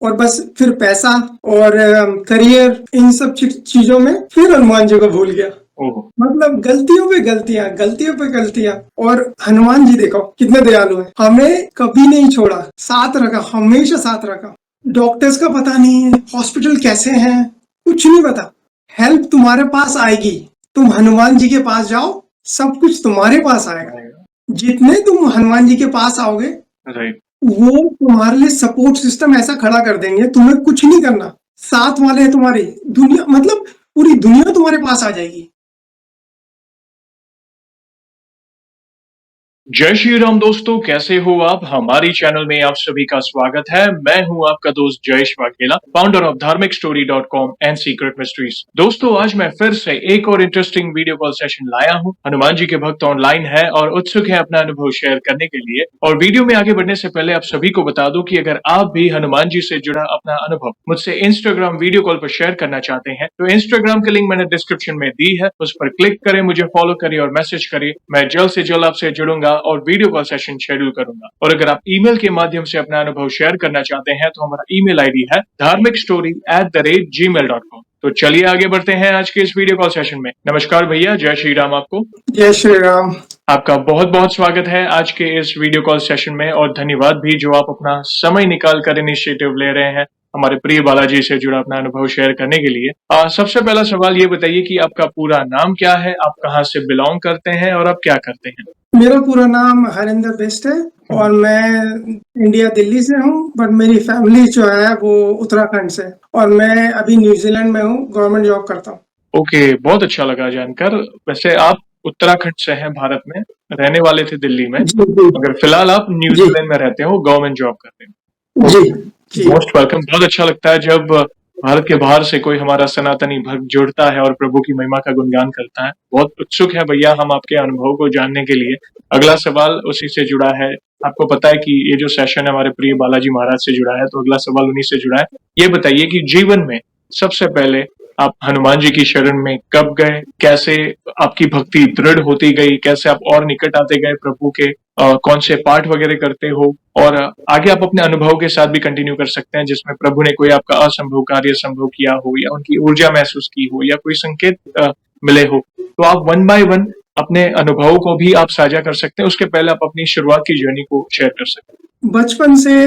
और बस फिर पैसा और करियर, इन सब चीजों में फिर हनुमान जी को भूल गया। मतलब गलतियों पे गलतियां, गलतियों पे गलतियां। और हनुमान जी देखो कितने दयालु हैं, हमें कभी नहीं छोड़ा, साथ रखा, हमेशा साथ रखा। डॉक्टर्स का पता नहीं है, हॉस्पिटल कैसे हैं, कुछ नहीं पता। हेल्प तुम्हारे पास आएगी, तुम हनुमान जी के पास जाओ, सब कुछ तुम्हारे पास आएगा। जितने तुम हनुमान जी के पास आओगे, वो तुम्हारे लिए सपोर्ट सिस्टम ऐसा खड़ा कर देंगे, तुम्हें कुछ नहीं करना। साथ वाले हैं तुम्हारे, दुनिया मतलब पूरी दुनिया तुम्हारे पास आ जाएगी। जय श्री राम दोस्तों, कैसे हो आप? हमारी चैनल में आप सभी का स्वागत है। मैं हूं आपका दोस्त जयेश वाघेला, फाउंडर ऑफ धार्मिकस्टोरी.com एंड सीक्रेट मिस्ट्रीज। दोस्तों, आज मैं फिर से एक और इंटरेस्टिंग वीडियो कॉल सेशन लाया हूं। हनुमान जी के भक्त ऑनलाइन है और उत्सुक है अपना अनुभव शेयर करने के लिए। और वीडियो में आगे बढ़ने से पहले आप सभी को बता दूं कि अगर आप भी हनुमान जी से जुड़ा अपना अनुभव मुझसे इंस्टाग्राम वीडियो कॉल पर शेयर करना चाहते हैं तो इंस्टाग्राम की लिंक मैंने डिस्क्रिप्शन में दी है, उस पर क्लिक करें, मुझे फॉलो करिए और मैसेज करिए। मैं जल्द से जल्द आपसे जुड़ूंगा और वीडियो कॉल सेशन शेड्यूल करूंगा। और अगर आप ईमेल के माध्यम से अपना अनुभव शेयर करना चाहते हैं तो हमारा ईमेल आईडी है dharmikstory@gmail.com। तो चलिए आगे बढ़ते हैं आज के इस वीडियो कॉल सेशन में। नमस्कार भैया, जय श्री राम आपको। जय श्री राम। आपका बहुत बहुत स्वागत है आज के इस वीडियो कॉल सेशन में और धन्यवाद भी जो आप अपना समय निकाल कर इनिशिएटिव ले रहे हैं हमारे प्रिय बालाजी से जुड़ा अपना अनुभव शेयर करने के लिए। सबसे पहला सवाल ये बताइए कि आपका पूरा नाम क्या है, आप कहाँ से बिलोंग करते हैं और आप क्या करते हैं? मेरा पूरा नाम हरिंदर बिष्ट है और मैं इंडिया दिल्ली से हूँ, बट मेरी फैमिली जो है वो उत्तराखंड से, और मैं अभी न्यूजीलैंड में हूँ, गवर्नमेंट जॉब करता हूँ। ओके, बहुत अच्छा लगा जानकर। वैसे आप उत्तराखंड से हैं, भारत में रहने वाले थे दिल्ली में, अगर फिलहाल आप न्यूजीलैंड में रहते हो, गवर्नमेंट जॉब करते हो। जी, मोस्ट वेलकम। बहुत अच्छा लगता है जब भारत के बाहर से कोई हमारा सनातनी भक्त जुड़ता है और प्रभु की महिमा का गुणगान करता है। बहुत उत्सुक है भैया हम आपके अनुभव को जानने के लिए। अगला सवाल उसी से जुड़ा है। आपको पता है कि ये जो सेशन है हमारे प्रिय बालाजी महाराज से जुड़ा है, तो अगला सवाल उन्हीं से जुड़ा है। ये बताइए कि जीवन में सबसे पहले आप हनुमान जी की शरण में कब गए, कैसे आपकी भक्ति दृढ़ होती गई, कैसे आप और निकट आते गए प्रभु के, कौन से पाठ वगैरह करते हो, और आगे आप अपने अनुभव के साथ भी कंटिन्यू कर सकते हैं जिसमें प्रभु ने कोई आपका असंभव कार्य संभव किया हो या उनकी ऊर्जा महसूस की हो या कोई संकेत मिले हो। तो आप वन बाय वन अपने अनुभव को भी आप साझा कर सकते हैं। उसके पहले आप अपनी शुरुआत की जर्नी को शेयर कर सकते हैं। बचपन से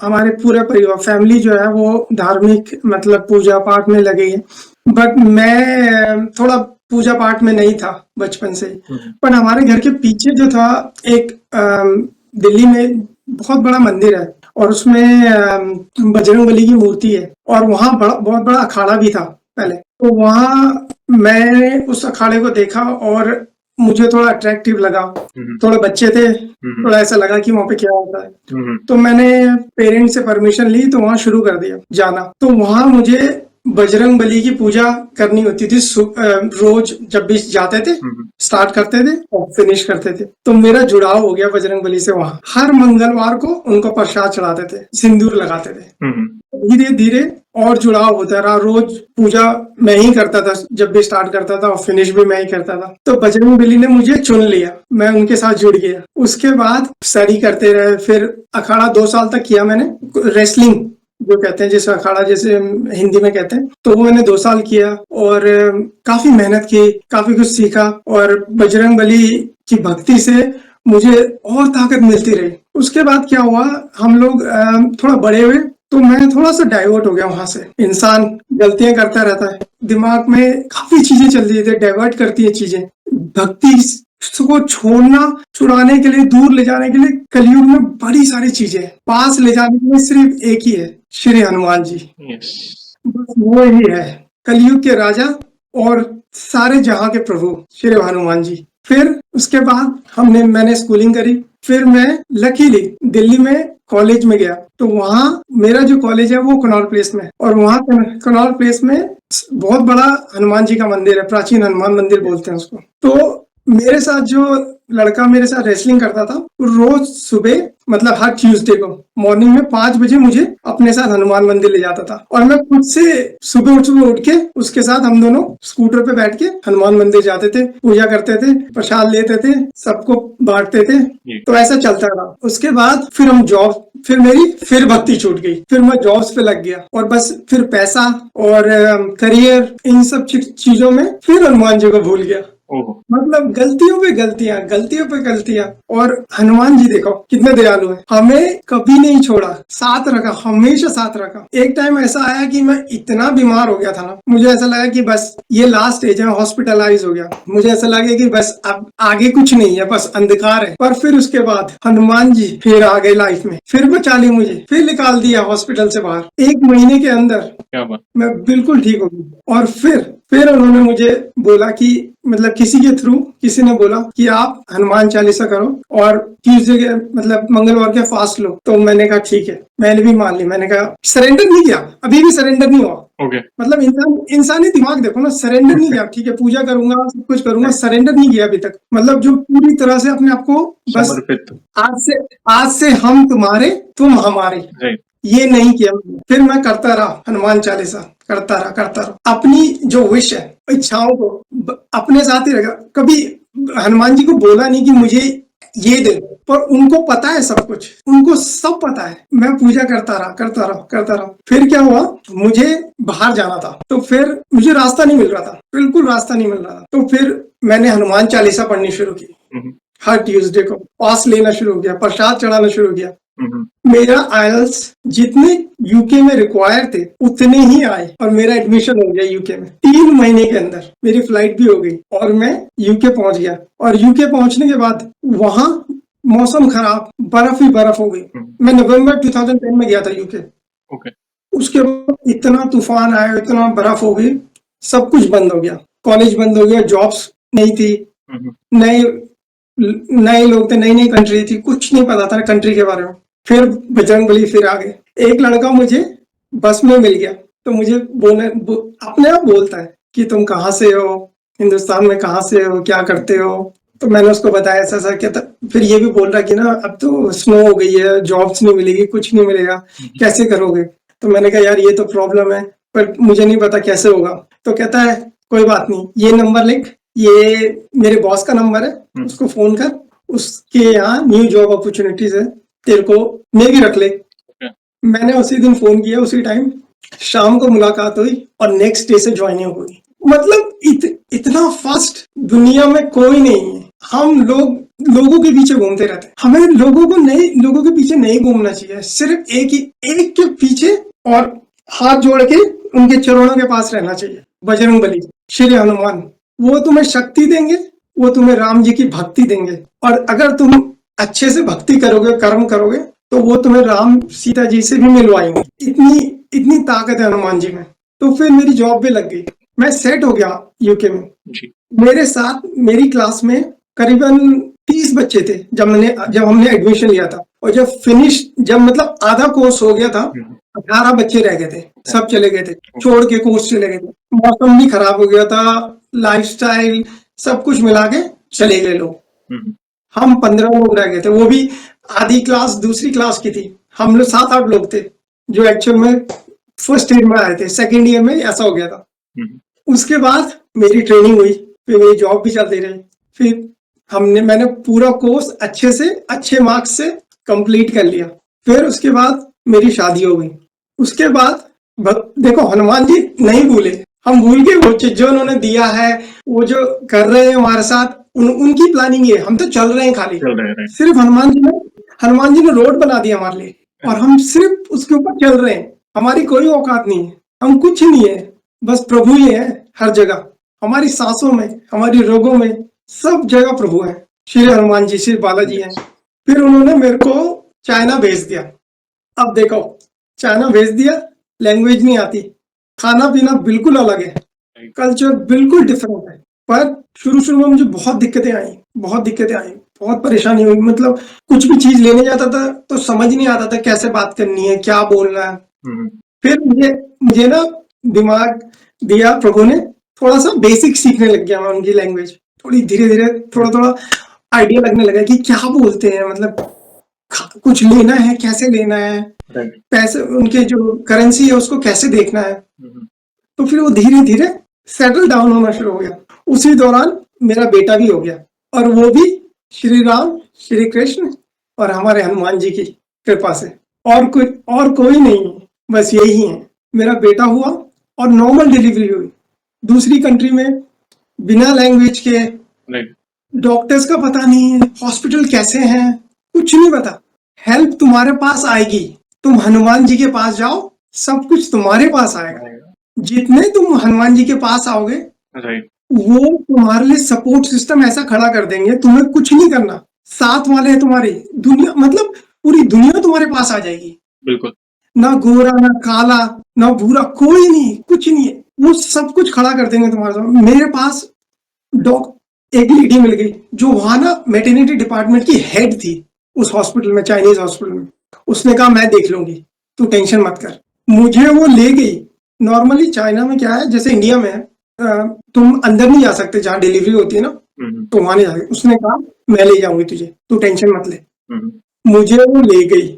हमारे पूरा परिवार, फैमिली जो है वो धार्मिक मतलब पूजा पाठ में लगी है, बट मैं थोड़ा पूजा पाठ में नहीं था बचपन से। पर हमारे घर के पीछे जो था एक दिल्ली में बहुत बड़ा मंदिर है और उसमें बजरंगबली की मूर्ति है और वहाँ बहुत बड़ा अखाड़ा भी था पहले। तो वहाँ मैंने उस अखाड़े को देखा और मुझे थोड़ा अट्रैक्टिव लगा। थोड़े बच्चे थे, थोड़ा ऐसा लगा कि वहाँ पे क्या होता है। तो मैंने पेरेंट्स से परमिशन ली तो वहाँ शुरू कर दिया जाना। तो वहाँ मुझे बजरंगबली की पूजा करनी होती थी रोज, जब भी जाते थे स्टार्ट करते थे और फिनिश करते थे। तो मेरा जुड़ाव हो गया बजरंगबली से। वहाँ हर मंगलवार को उनको प्रसाद चढ़ाते थे, सिंदूर लगाते थे। धीरे धीरे और जुड़ाव होता रहा। रोज पूजा मैं ही करता था, जब भी स्टार्ट करता था और फिनिश भी मैं ही करता था। तो बजरंगबली ने मुझे चुन लिया, मैं उनके साथ जुड़ गया। उसके बाद स्टडी करते रहे, फिर अखाड़ा 2 साल तक किया मैंने। रेसलिंग जो कहते हैं, जैसे अखाड़ा जैसे हिंदी में कहते हैं, तो वो मैंने 2 साल किया और काफी मेहनत की, काफी कुछ सीखा और बजरंगबली की भक्ति से मुझे और ताकत मिलती रही। उसके बाद क्या हुआ, हम लोग थोड़ा बड़े हुए तो मैं थोड़ा सा डाइवर्ट हो गया वहां से। इंसान गलतियां करता रहता है, दिमाग में काफी चीजें चल रही थी, डाइवर्ट करती है चीजें। भक्ति को छोड़ना, छुड़ाने के लिए, दूर ले जाने के लिए कलयुग में बड़ी सारी चीजें, पास ले जाने के लिए सिर्फ एक ही है, श्री हनुमान जी। बस वो ही है कलयुग के राजा और सारे जहां के प्रभु, श्री हनुमान जी। फिर उसके बाद मैंने स्कूलिंग करी। फिर मैं लकीली दिल्ली में कॉलेज में गया। तो वहाँ मेरा जो कॉलेज है वो कनॉट प्लेस में, और वहाँ कनॉट प्लेस में बहुत बड़ा हनुमान जी का मंदिर है, प्राचीन हनुमान मंदिर बोलते हैं उसको। तो मेरे साथ जो लड़का मेरे साथ रेसलिंग करता था, रोज सुबह मतलब हर ट्यूसडे को मॉर्निंग में 5 बजे मुझे अपने साथ हनुमान मंदिर ले जाता था और मैं खुद से सुबह उठ के उसके साथ हम दोनों स्कूटर पे बैठ के हनुमान मंदिर जाते थे, पूजा करते थे, प्रसाद लेते थे, सबको बांटते थे। तो ऐसा चलता रहा। उसके बाद फिर हम जॉब फिर मेरी फिर भक्ति छूट गई, फिर मैं जॉब्स पे लग गया और बस फिर पैसा और करियर इन सब चीजों में फिर हनुमान जी को भूल गया। ओहो, मतलब गलतियों पे गलतियां, गलतियों पे गलतियां। और हनुमान जी देखो कितने दयालु हैं, हमें कभी नहीं छोड़ा, साथ रखा, हमेशा साथ रखा। एक टाइम ऐसा आया कि मैं इतना बीमार हो गया था ना, मुझे ऐसा लगा कि बस ये लास्ट स्टेज है, हॉस्पिटलाइज हो गया। मुझे ऐसा लगा कि बस अब आगे कुछ नहीं है, बस अंधकार है। पर फिर उसके बाद हनुमान जी फिर आ गए लाइफ में, फिर बचा ली मुझे, फिर निकाल दिया हॉस्पिटल से बाहर। 1 महीने के अंदर क्या बात। मैं बिल्कुल ठीक हो गई। और फिर उन्होंने मुझे बोला कि मतलब किसी के थ्रू किसी ने बोला कि आप हनुमान चालीसा करो और ट्यूसडे के मतलब मंगलवार के फास्ट लो। तो मैंने कहा ठीक है, मैंने भी मान ली। मैंने कहा सरेंडर नहीं किया, अभी भी सरेंडर नहीं हुआ। ओके, मतलब इंसानी दिमाग देखो ना, सरेंडर नहीं किया। ठीक है, पूजा करूंगा, सब कुछ करूंगा, सरेंडर नहीं किया अभी तक। मतलब जो पूरी तरह से अपने आप को बस समर्पित। आज से हम तुम्हारे, तुम हमारे, राइट, ये नहीं किया। फिर मैं करता रहा हनुमान चालीसा, करता रहा। अपनी जो विश है, इच्छाओं को अपने साथ ही रखा। कभी हनुमान जी को बोला नहीं कि मुझे ये दे दो, पर उनको पता है सब कुछ, उनको सब पता है। मैं पूजा करता रहा। फिर क्या हुआ, मुझे बाहर जाना था, तो फिर मुझे रास्ता नहीं मिल रहा था, बिल्कुल रास्ता नहीं मिल रहा था। तो फिर मैंने हनुमान चालीसा पढ़नी शुरू की। हर ट्यूसडे को पास लेना शुरू किया, प्रसाद चढ़ाना शुरू किया। मेरा आयल्स जितने यूके में रिक्वायर थे उतने ही आए और मेरा एडमिशन हो गया यूके में। 3 महीने के अंदर मेरी फ्लाइट भी हो गई और मैं यूके पहुंच गया। और यूके पहुंचने के बाद वहां मौसम खराब, बर्फ ही बर्फ हो गई। मैं नवंबर 2010 में गया था यूके। ओके, उसके बाद इतना तूफान आया, इतना बर्फ हो गई, सब कुछ बंद हो गया, कॉलेज बंद हो गया, जॉब्स नहीं थी, नए नए लोग थे, नई नई कंट्री थी, कुछ नहीं पता था कंट्री के बारे में। फिर बजरंगबली फिर आ गए। एक लड़का मुझे बस में मिल गया, तो मुझे अपने आप बोलता है कि तुम कहाँ से हो, हिंदुस्तान में कहाँ से हो, क्या करते हो। तो मैंने उसको बताया ऐसा ऐसा क्या था। फिर ये भी बोल रहा कि ना अब तो स्नो हो गई है, जॉब्स नहीं मिलेगी, कुछ नहीं मिलेगा, कैसे करोगे। तो मैंने कहा यार ये तो प्रॉब्लम है, पर मुझे नहीं पता कैसे होगा। तो कहता है कोई बात नहीं, ये नंबर लिख, ये मेरे बॉस का नंबर है, उसको फोन कर, उसके यहाँ न्यू जॉब अपॉर्चुनिटीज है, तेरे को मे भी रख ले। मैंने उसी दिन फोन किया, उसी टाइम शाम को मुलाकात हुई और नेक्स्ट डे से ज्वाइनिंग हुई। मतलब इतना फास्ट दुनिया में कोई नहीं है। हम लोगों के पीछे घूमते रहते हैं। हमें लोगों के पीछे नहीं घूमना चाहिए, सिर्फ एक के पीछे और हाथ जोड़ के उनके चरणों के पास रहना चाहिए। बजरंगबली, श्री हनुमान, वो तुम्हें शक्ति देंगे, वो तुम्हें राम जी की भक्ति देंगे। और अगर तुम अच्छे से भक्ति करोगे, कर्म करोगे, तो वो तुम्हें राम सीता जी से भी मिलवाएंगे। इतनी ताकत है हनुमान जी में। तो फिर मेरी जॉब भी लग गई, मैं सेट हो गया यूके में। मेरे साथ मेरी क्लास में करीबन 30 बच्चे थे जब हमने एडमिशन लिया था। और जब मतलब आधा कोर्स हो गया था, 18 बच्चे रह गए थे, सब चले गए थे, छोड़ के कोर्स चले गए थे। मौसम भी खराब हो गया था, लाइफस्टाइल सब कुछ मिला के चले गए लोग। हम 15 लोग रह गए थे, वो भी आधी क्लास दूसरी क्लास की थी। हम लोग 7-8 लोग थे जो एक्चुअल में फर्स्ट ईयर में आए थे, सेकेंड ईयर में ऐसा हो गया था। उसके बाद मेरी ट्रेनिंग हुई, फिर मेरी जॉब भी चलती रही। फिर मैंने पूरा कोर्स अच्छे मार्क्स से कंप्लीट कर लिया। फिर उसके बाद मेरी शादी हो गई। उसके बाद देखो हनुमान जी नहीं भूले, हम भूल गए वो चीज जो उन्होंने दिया है, वो जो कर रहे हैं हमारे साथ, उनकी प्लानिंग है। हम तो चल रहे हैं खाली, सिर्फ हनुमान जी ने रोड बना दिया हमारे लिए और हम सिर्फ उसके ऊपर चल रहे हैं। हमारी कोई औकात नहीं है, हम कुछ नहीं है, बस प्रभु ही है हर जगह। हमारी सांसों में, हमारी रोगों में, सब जगह प्रभु है। श्री हनुमान जी, श्री बालाजी हैं। फिर उन्होंने मेरे को चाइना भेज दिया। अब देखो, चाइना भेज दिया, लैंग्वेज नहीं आती, खाना पीना बिल्कुल अलग है, कल्चर बिल्कुल डिफरेंट है। पर शुरू में मुझे बहुत दिक्कतें आई, बहुत परेशानी हुई। मतलब कुछ भी चीज लेने जाता था तो समझ नहीं आता था कैसे बात करनी है, क्या बोलना है। फिर मुझे ना दिमाग दिया प्रभु ने, थोड़ा सा बेसिक सीखने लग गया मैं उनकी लैंग्वेज। थोड़ी धीरे धीरे थोड़ा आइडिया लगने लगा कि क्या बोलते हैं, मतलब कुछ लेना है कैसे लेना है, पैसे उनके जो करेंसी है उसको कैसे देखना है। तो फिर वो धीरे धीरे सेटल डाउन होना शुरू हो गया। उसी दौरान मेरा बेटा भी हो गया, और वो भी श्री राम, श्री कृष्ण और हमारे हनुमान जी की कृपा से। और कोई नहीं है, बस यही है। मेरा बेटा हुआ और नॉर्मल डिलीवरी हुई दूसरी कंट्री में, बिना लैंग्वेज के, राइट, डॉक्टर्स का पता नहीं है, हॉस्पिटल कैसे हैं, कुछ नहीं पता। हेल्प तुम्हारे पास आएगी, तुम हनुमान जी के पास जाओ, सब कुछ तुम्हारे पास आएगा। जितने तुम हनुमान जी के पास आओगे, राइट, वो तुम्हारे लिए सपोर्ट सिस्टम ऐसा खड़ा कर देंगे, तुम्हें कुछ नहीं करना। साथ वाले हैं तुम्हारे, दुनिया मतलब पूरी दुनिया तुम्हारे पास आ जाएगी। बिल्कुल, ना गोरा, ना काला, ना भूरा, कोई नहीं, कुछ नहीं है, वो सब कुछ खड़ा कर देंगे तुम्हारे सामने। मेरे पास एक लेडी मिल गई जो वहां ना मेटर्निटी डिपार्टमेंट की हेड थी उस हॉस्पिटल में, चाइनीज हॉस्पिटल में। उसने कहा मैं देख लूंगी, तू टेंशन मत कर। मुझे वो ले गई। नॉर्मली चाइना में क्या है, जैसे इंडिया में है, तुम अंदर नहीं जा सकते, जहाँ डिलीवरी होती है ना, तो वहां नहीं जा सकते। उसने कहा मैं ले जाऊंगी तुझे, तू टेंशन मत ले। मुझे वो ले गई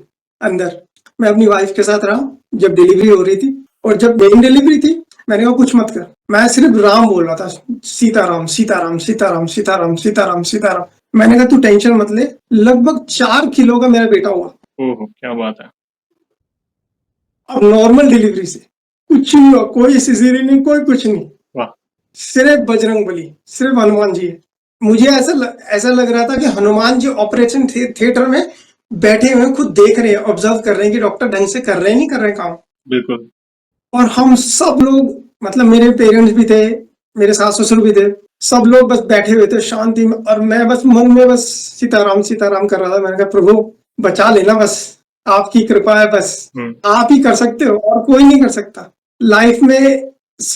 अंदर। मैं अपनी वाइफ के साथ रहा जब डिलीवरी हो रही थी, और जब मेन डिलीवरी थी मैंने कहा कुछ मत कर, मैं सिर्फ राम बोल रहा था, सीताराम सीताराम सीताराम सीताराम सीताराम सीताराम। मैंने कहा तू टेंशन मत ले। लगभग 4 किलो का मेरा बेटा हुआ। ओहो, क्या बात है। अब नॉर्मल डिलीवरी से कुछ नहीं हुआ, कोई सिजेरियन नहीं, कोई कुछ नहीं, वाह, सिर्फ बजरंग बली, सिर्फ हनुमान जी है। मुझे ऐसा लग रहा था कि हनुमान जी ऑपरेशन थिएटर में बैठे हुए खुद देख रहे हैं, ऑब्जर्व कर रहे हैं कि डॉक्टर ढंग से कर रहे हैं नहीं कर रहे हैं काम। बिल्कुल, और हम सब लोग, मतलब मेरे पेरेंट्स भी थे, मेरे सास ससुर भी थे, सब लोग बस बैठे हुए थे शांति में, और मैं बस मन में बस सीताराम सीताराम कर रहा था। मैंने कहा प्रभु बचा लेना, बस आपकी कृपा है, बस आप ही कर सकते हो और कोई नहीं कर सकता। लाइफ में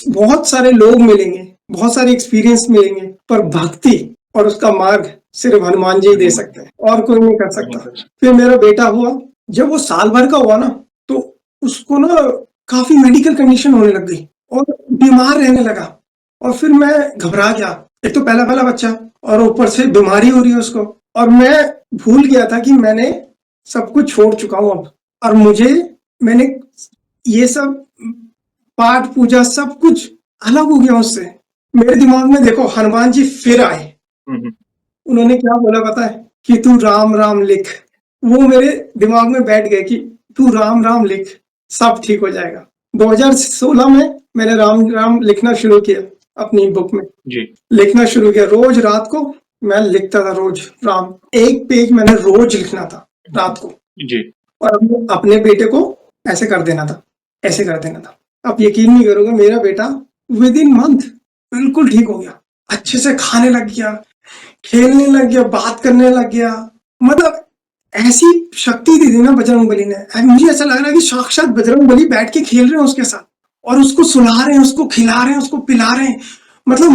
बहुत सारे लोग मिलेंगे, बहुत सारे एक्सपीरियंस मिलेंगे, पर भक्ति और उसका मार्ग सिर्फ हनुमान जी ही दे सकते हैं, और कोई नहीं कर सकता। फिर मेरा बेटा हुआ, जब वो साल भर का हुआ ना, तो उसको ना काफी मेडिकल कंडीशन होने लग गई और बीमार रहने लगा। और फिर मैं घबरा गया, एक तो पहला बच्चा और ऊपर से बीमारी हो रही है उसको, और मैं भूल गया था कि मैंने सब कुछ छोड़ चुका हूं अब, और मैंने ये सब पाठ पूजा सब कुछ अलग हो गया उससे। मेरे दिमाग में देखो हनुमान जी फिर आए। उन्होंने क्या बोला पता है, कि तू राम राम लिख। वो मेरे दिमाग में बैठ गए कि तू राम राम लिख, सब ठीक हो जाएगा। 2016 में मैंने राम राम लिखना शुरू किया, अपनी बुक में जी, लिखना शुरू किया। रोज रात को मैं लिखता था, रोज राम, एक पेज मैंने रोज लिखना था रात को। जी, और अपने बेटे को ऐसे कर देना था, ऐसे कर देना था। आप यकीन नहीं करोगे, मेरा बेटा विद इन मंथ बिल्कुल ठीक हो गया, अच्छे से खाने लग गया, खेलने लग गया, बात करने लग गया। मतलब ऐसी शक्ति दी थी ना बजरंग बली ने। मुझे ऐसा लग रहा है कि साक्षात बजरंग बली बैठ के खेल रहे हैं उसके साथ, और उसको सुला रहे हैं, उसको खिला रहे हैं, उसको पिला रहे हैं। मतलब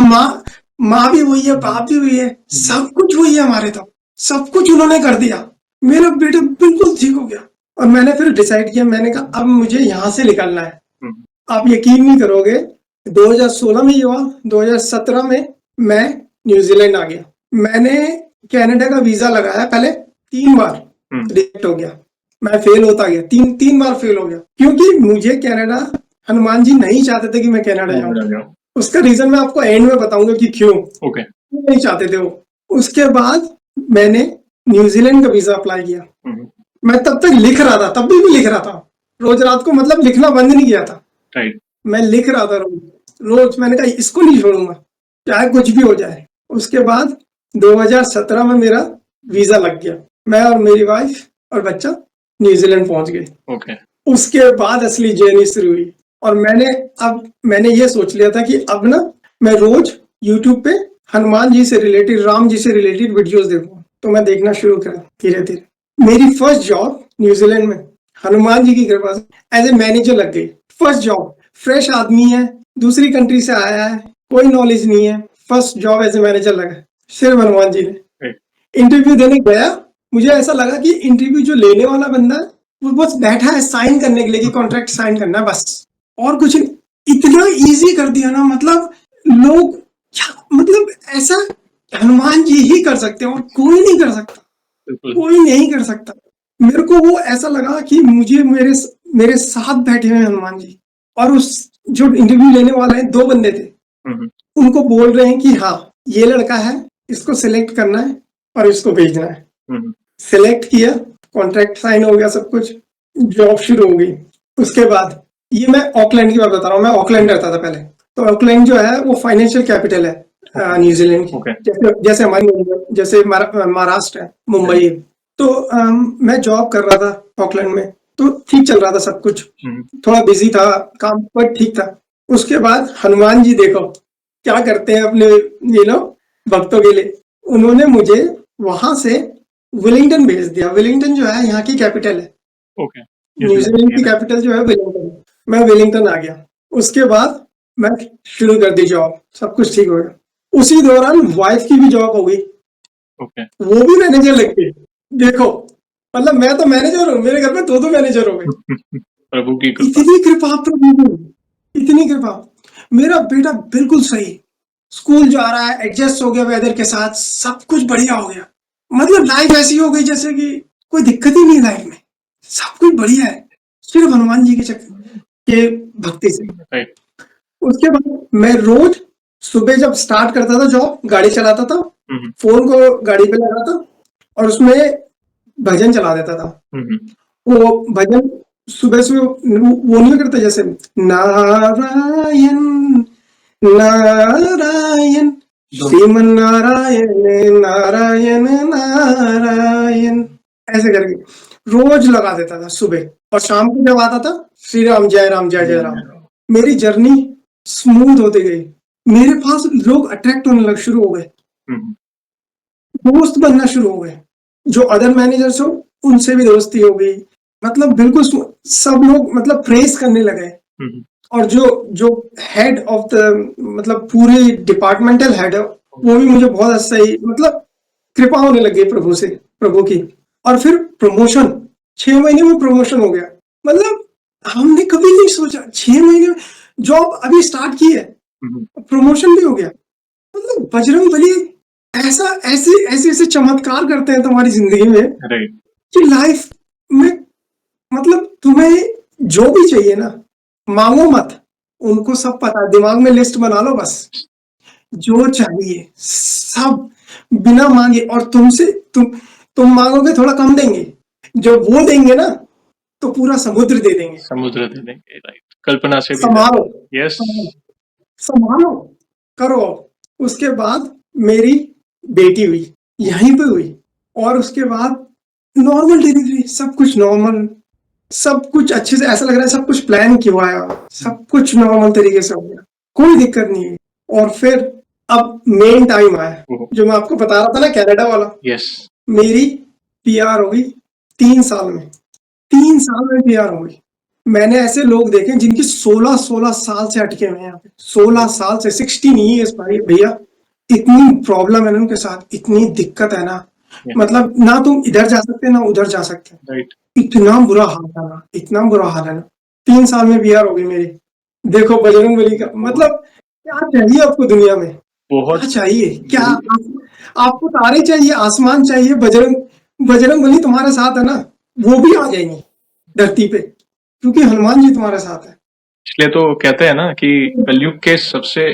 माँ भी वही है, बाप भी वही है, सब कुछ वही है हमारे। तो सब कुछ उन्होंने कर दिया, मेरा बेटा बिल्कुल ठीक हो गया। और मैंने फिर डिसाइड किया, मैंने कहा अब मुझे यहाँ से निकलना है। आप यकीन नहीं करोगे, 2016 में ये हुआ, 2017 में मैं न्यूजीलैंड आ गया। मैंने कनाडा का वीजा लगाया, पहले 3 बार रिजेक्ट हो गया, मैं फेल होता गया, तीन बार फेल हो गया, क्योंकि मुझे कनाडा, हनुमान जी नहीं चाहते थे कि मैं कनाडा जाऊं। उसका रीजन मैं आपको एंड में बताऊंगा कि क्यों नहीं चाहते थे वो। उसके बाद मैंने न्यूजीलैंड का वीजा अप्लाई किया। मैं तब तक लिख रहा था, तब भी लिख रहा था रोज रात को, मतलब लिखना बंद नहीं किया था। मैं लिख रहा था रोज। मैंने कहा इसको नहीं छोड़ूंगा, चाहे कुछ भी हो जाए। उसके बाद 2017 में मेरा वीजा लग गया, मैं और मेरी वाइफ और बच्चा न्यूजीलैंड पहुंच गए। उसके बाद असली जर्नी शुरू हुई, और मैंने ये सोच लिया था कि अब ना मैं रोज यूट्यूब पे हनुमान जी से रिलेटेड, राम जी से रिलेटेड वीडियोस देखूं। तो मैं देखना शुरू करा धीरे धीरे। मेरी फर्स्ट जॉब न्यूजीलैंड में हनुमान जी की कृपा से एज ए मैनेजर लग गई। फर्स्ट जॉब, फ्रेश आदमी है, दूसरी कंट्री से आया है, कोई नॉलेज नहीं है, first job as a manager लगा, सिर्फ हनुमान जी ने। इंटरव्यू देने गया, मुझे ऐसा लगा कि इंटरव्यू जो लेने वाला बंदा है वो बस बैठा है साइन करने के लिए कि कॉन्ट्रैक्ट साइन करना है, बस, और कुछ नहीं। इतना इजी कर दिया ना, मतलब लोग, मतलब ऐसा हनुमान जी ही कर सकते हैं और कोई नहीं कर सकता, कोई नहीं कर सकता। मेरे को वो ऐसा लगा कि मुझे मेरे साथ बैठे हुए हनुमान जी, और उस जो इंटरव्यू लेने वाले हैं 2 बंदे थे, उनको बोल रहे हैं कि हाँ ये लड़का है, इसको सिलेक्ट करना है और इसको भेजना है। सिलेक्ट किया, कॉन्ट्रैक्ट साइन हो गया, सब कुछ। जॉब शुरू हो गई। उसके बाद ये मैं ऑकलैंड की बात बता रहा हूँ, मैं ऑकलैंड रहता था पहले। तो ऑकलैंड जो है वो फाइनेंशियल कैपिटल है न्यूजीलैंड की। ओके। जैसे जैसे हमारी जैसे महाराष्ट्र है, मुंबई है। तो मैं जॉब कर रहा था ऑकलैंड में, तो ठीक चल रहा था सब कुछ। थोड़ा बिजी था काम पर, ठीक था। उसके बाद हनुमान जी देखो क्या करते हैं अपने भक्तों के लिए। उन्होंने मुझे वहां से वेलिंगटन भेज दिया। वेलिंगटन जो है यहाँ की कैपिटल है, ओके। न्यूजीलैंड की कैपिटल जो है वेलिंगटन। मैं वेलिंगटन आ गया। उसके बाद मैं शुरू कर दी जॉब, सब कुछ ठीक हो गया। उसी दौरान वाइफ की भी जॉब हो गई, ओके। वो भी मैनेजर लग गई। देखो, मतलब मैं तो मैनेजर हूँ, मेरे घर में दो मैनेजर हो गए। प्रभु की कृपा। इतनी कृपा प्रभु की, इतनी कृपा। मेरा बेटा बिल्कुल सही, स्कूल जा रहा है, एडजस्ट हो गया वेदर के साथ, सब कुछ बढ़िया हो गया। मतलब लाइफ ऐसी हो गई जैसे कि कोई दिक्कत ही नहीं लाइफ में, सब कुछ बढ़िया है, सिर्फ हनुमान जी के चक्कर के भक्ति से। राइट। उसके बाद मैं रोज सुबह जब स्टार्ट करता था जॉब, गाड़ी चलाता था, फोन को गाड़ी पे लगाता और उसमें भजन चला देता था। वो भजन सुबह सुबह वो नहीं करते जैसे नारायण नारायण श्रीमन नारायण नारायण नारायण, ऐसे करके रोज लगा देता था सुबह। और शाम को जब आता था, श्री राम जय राम जय जय राम। मेरी जर्नी स्मूथ होती गई। मेरे पास लोग अट्रैक्ट होने लग शुरू हो गए, दोस्त बनना शुरू हो गए। जो अदर मैनेजर्स हो उनसे भी दोस्ती हो गई। मतलब बिल्कुल सब लोग मतलब प्रेस करने लगे। और जो जो हेड ऑफ द मतलब पूरे डिपार्टमेंटल हेड है, वो भी मुझे बहुत सही मतलब कृपा होने लगी प्रभु से, प्रभु की। और फिर प्रमोशन, 6 महीने में प्रमोशन हो गया। मतलब हमने कभी नहीं सोचा 6 महीने में, जॉब अभी स्टार्ट की है, प्रमोशन भी हो गया। मतलब बजरंग बली ऐसा ऐसे ऐसे ऐसे चमत्कार करते हैं तुम्हारी जिंदगी में कि लाइफ में मतलब तुम्हें जो भी चाहिए ना, मांगो मत, उनको सब पता है। दिमाग में लिस्ट बना लो बस, जो चाहिए सब बिना मांगे। और तुमसे तुम मांगोगे थोड़ा कम देंगे, जब वो देंगे ना तो पूरा समुद्र दे देंगे। समुद्र दे देंगे। राइट। कल्पना से भी संभालो, यस। संभालो, करो। उसके बाद मेरी बेटी हुई, यहीं पे हुई। और उसके बाद नॉर्मल डिलीवरी, सब कुछ नॉर्मल, सब कुछ अच्छे से, ऐसा लग रहा है सब कुछ प्लान किया हुआ है, सब कुछ नॉर्मल तरीके से हो गया, कोई दिक्कत नहीं है। और फिर अब मेन टाइम आया, जो मैं आपको बता रहा था ना, कनाडा वाला। यस। मेरी पीआर हो गई 3 साल में, 3 साल में पीआर हो गई। मैंने ऐसे लोग देखे जिनकी 16 साल से अटके हुए हैं यहाँ पे, 16 साल से, 16 ईयर्स भाई भैया। इतनी प्रॉब्लम है ना उनके साथ, इतनी दिक्कत है ना, मतलब ना तुम इधर जा सकते ना उधर जा सकते। राइट। इतना बुरा हाल था ना, इतना बुरा हाल है ना। 3 साल में पीआर हो गई मेरी। देखो बजरंग बली का मतलब, क्या चाहिए आपको दुनिया में, क्या चाहिए, क्या आपको तारे चाहिए, आसमान चाहिए, बजरंग बली तुम्हारे साथ है ना, वो भी आ जाएंगे धरती पे, क्योंकि हनुमान जी तुम्हारे साथ है। इसलिए तो कहते हैं ना कि कलयुग के सबसे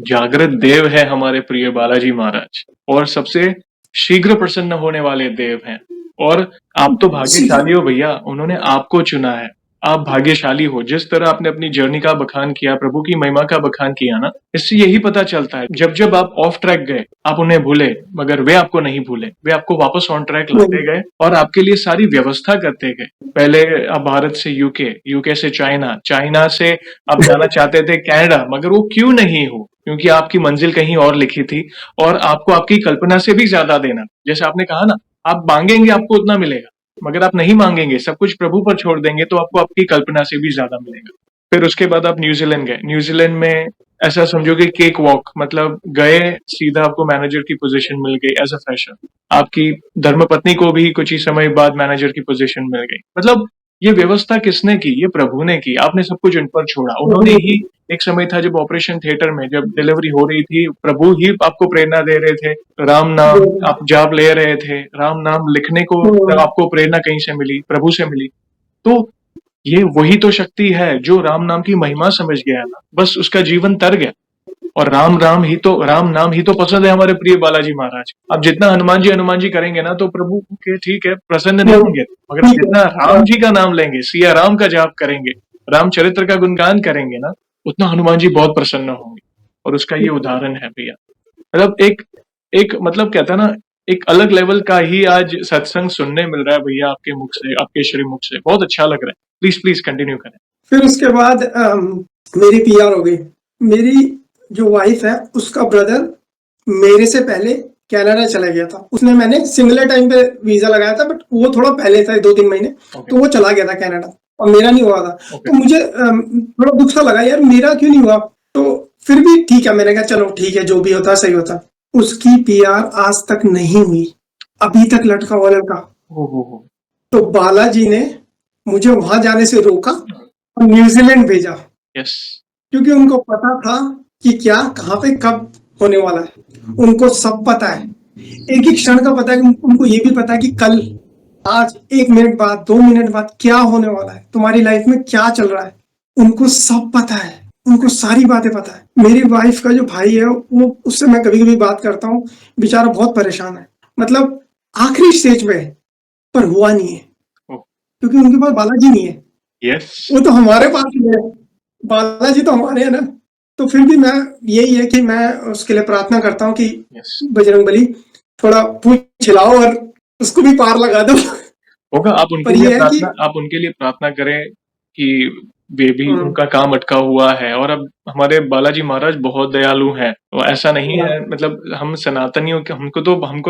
जागृत देव है हमारे प्रिय बालाजी महाराज, और सबसे शीघ्र प्रसन्न होने वाले देव हैं। और आप तो भाग्यशाली हो भैया, उन्होंने आपको चुना है। आप भाग्यशाली हो, जिस तरह आपने अपनी जर्नी का बखान किया, प्रभु की महिमा का बखान किया ना, इससे यही पता चलता है जब जब आप ऑफ ट्रैक गए, आप उन्हें भूले, मगर वे आपको नहीं भूले। वे आपको वापस ऑन ट्रैक लाते गए और आपके लिए सारी व्यवस्था करते गए। पहले आप भारत से यूके, यूके से चाइना, चाइना से आप जाना चाहते थे कनाडा, मगर वो क्यों नहीं हो, क्योंकि आपकी मंजिल कहीं और लिखी थी और आपको आपकी कल्पना से भी ज्यादा देना। जैसे आपने कहा ना, आप मांगेंगे आपको उतना मिलेगा, मगर आप नहीं मांगेंगे, सब कुछ प्रभु पर छोड़ देंगे, तो आपको आपकी कल्पना से भी ज्यादा मिलेगा। फिर उसके बाद आप न्यूजीलैंड गए। न्यूजीलैंड में ऐसा समझो कि केक वॉक, मतलब गए सीधा आपको मैनेजर की पोजीशन मिल गई एज अ फ्रेशर। आपकी धर्मपत्नी को भी कुछ ही समय बाद मैनेजर की पोजीशन मिल गई। मतलब ये व्यवस्था किसने की? ये प्रभु ने की। आपने सब कुछ उन पर छोड़ा। उन्होंने ही, एक समय था जब ऑपरेशन थिएटर में जब डिलीवरी हो रही थी, प्रभु ही आपको प्रेरणा दे रहे थे। राम नाम आप जाप ले रहे थे, राम नाम लिखने को आपको प्रेरणा कहीं से मिली? प्रभु से मिली। तो ये वही तो शक्ति है जो राम नाम की महिमा समझ गया ना, बस उसका जीवन तर गया। और राम नाम ही तो पसंद है हमारे प्रिय बालाजी महाराज। अब जितना हनुमान जी करेंगे ना तो प्रभु के ठीक है प्रसन्न नहीं होंगे, मगर ठीक जितना है। राम जी का नाम लेंगे, सिया राम का जाप करेंगे, रामचरित्र का गुणगान करेंगे ना, उतना हनुमान जी बहुत प्रसन्न होंगे। और उसका ये उदाहरण है भैया। मतलब एक एक मतलब कहता है ना, एक अलग लेवल का ही आज सत्संग सुनने मिल रहा है भैया आपके मुख से, आपके श्रीमुख से। बहुत अच्छा लग रहा है। प्लीज कंटिन्यू करें। फिर उसके बाद मेरी पीआर हो गई। मेरी जो वाइफ है उसका ब्रदर मेरे से पहले कनाडा चला गया था। उसने मैंने सिमिलर टाइम पे वीजा लगाया था, बट वो थोड़ा पहले था, 2-3 महीने। तो वो चला गया था कनाडा और मेरा नहीं हुआ था। तो मुझे थोड़ा दुख सा लगा, यार मेरा क्यों नहीं हुआ। तो फिर भी ठीक है, मैंने कहा चलो ठीक है, जो भी होता सही होता। उसकी पीआर आज तक नहीं हुई, अभी तक लटका हुआ लड़का। तो बालाजी ने मुझे वहां जाने से रोका और न्यूजीलैंड भेजा। यस, क्योंकि उनको पता था कि क्या कहाँ पे कब होने वाला है। उनको सब पता है, एक एक क्षण का पता है। उनको ये भी पता है कि कल, आज, 1 मिनट बाद, 2 मिनट बाद क्या होने वाला है, तुम्हारी लाइफ में क्या चल रहा है। उनको सब पता है, उनको सारी बातें पता है। मेरी वाइफ का जो भाई है, वो उससे मैं कभी कभी बात करता हूँ। बेचारा बहुत परेशान है, मतलब आखिरी स्टेज पे है, पर हुआ नहीं है क्योंकि उनके पास बालाजी नहीं है। यस, वो तो हमारे पास ही है, बालाजी तो हमारे है ना। तो फिर भी मैं, यही है कि मैं उसके लिए प्रार्थना करता हूँ कि बजरंगबली थोड़ा पूछ हिलाओ और उसको भी पार लगा दो। होगा। आप पर ये है कि उनके लिए प्रार्थना करें कि बेबी उनका काम अटका हुआ है। और अब हमारे बालाजी महाराज बहुत दयालु हैं। तो ऐसा नहीं है, मतलब हम सनातनियों के, हमको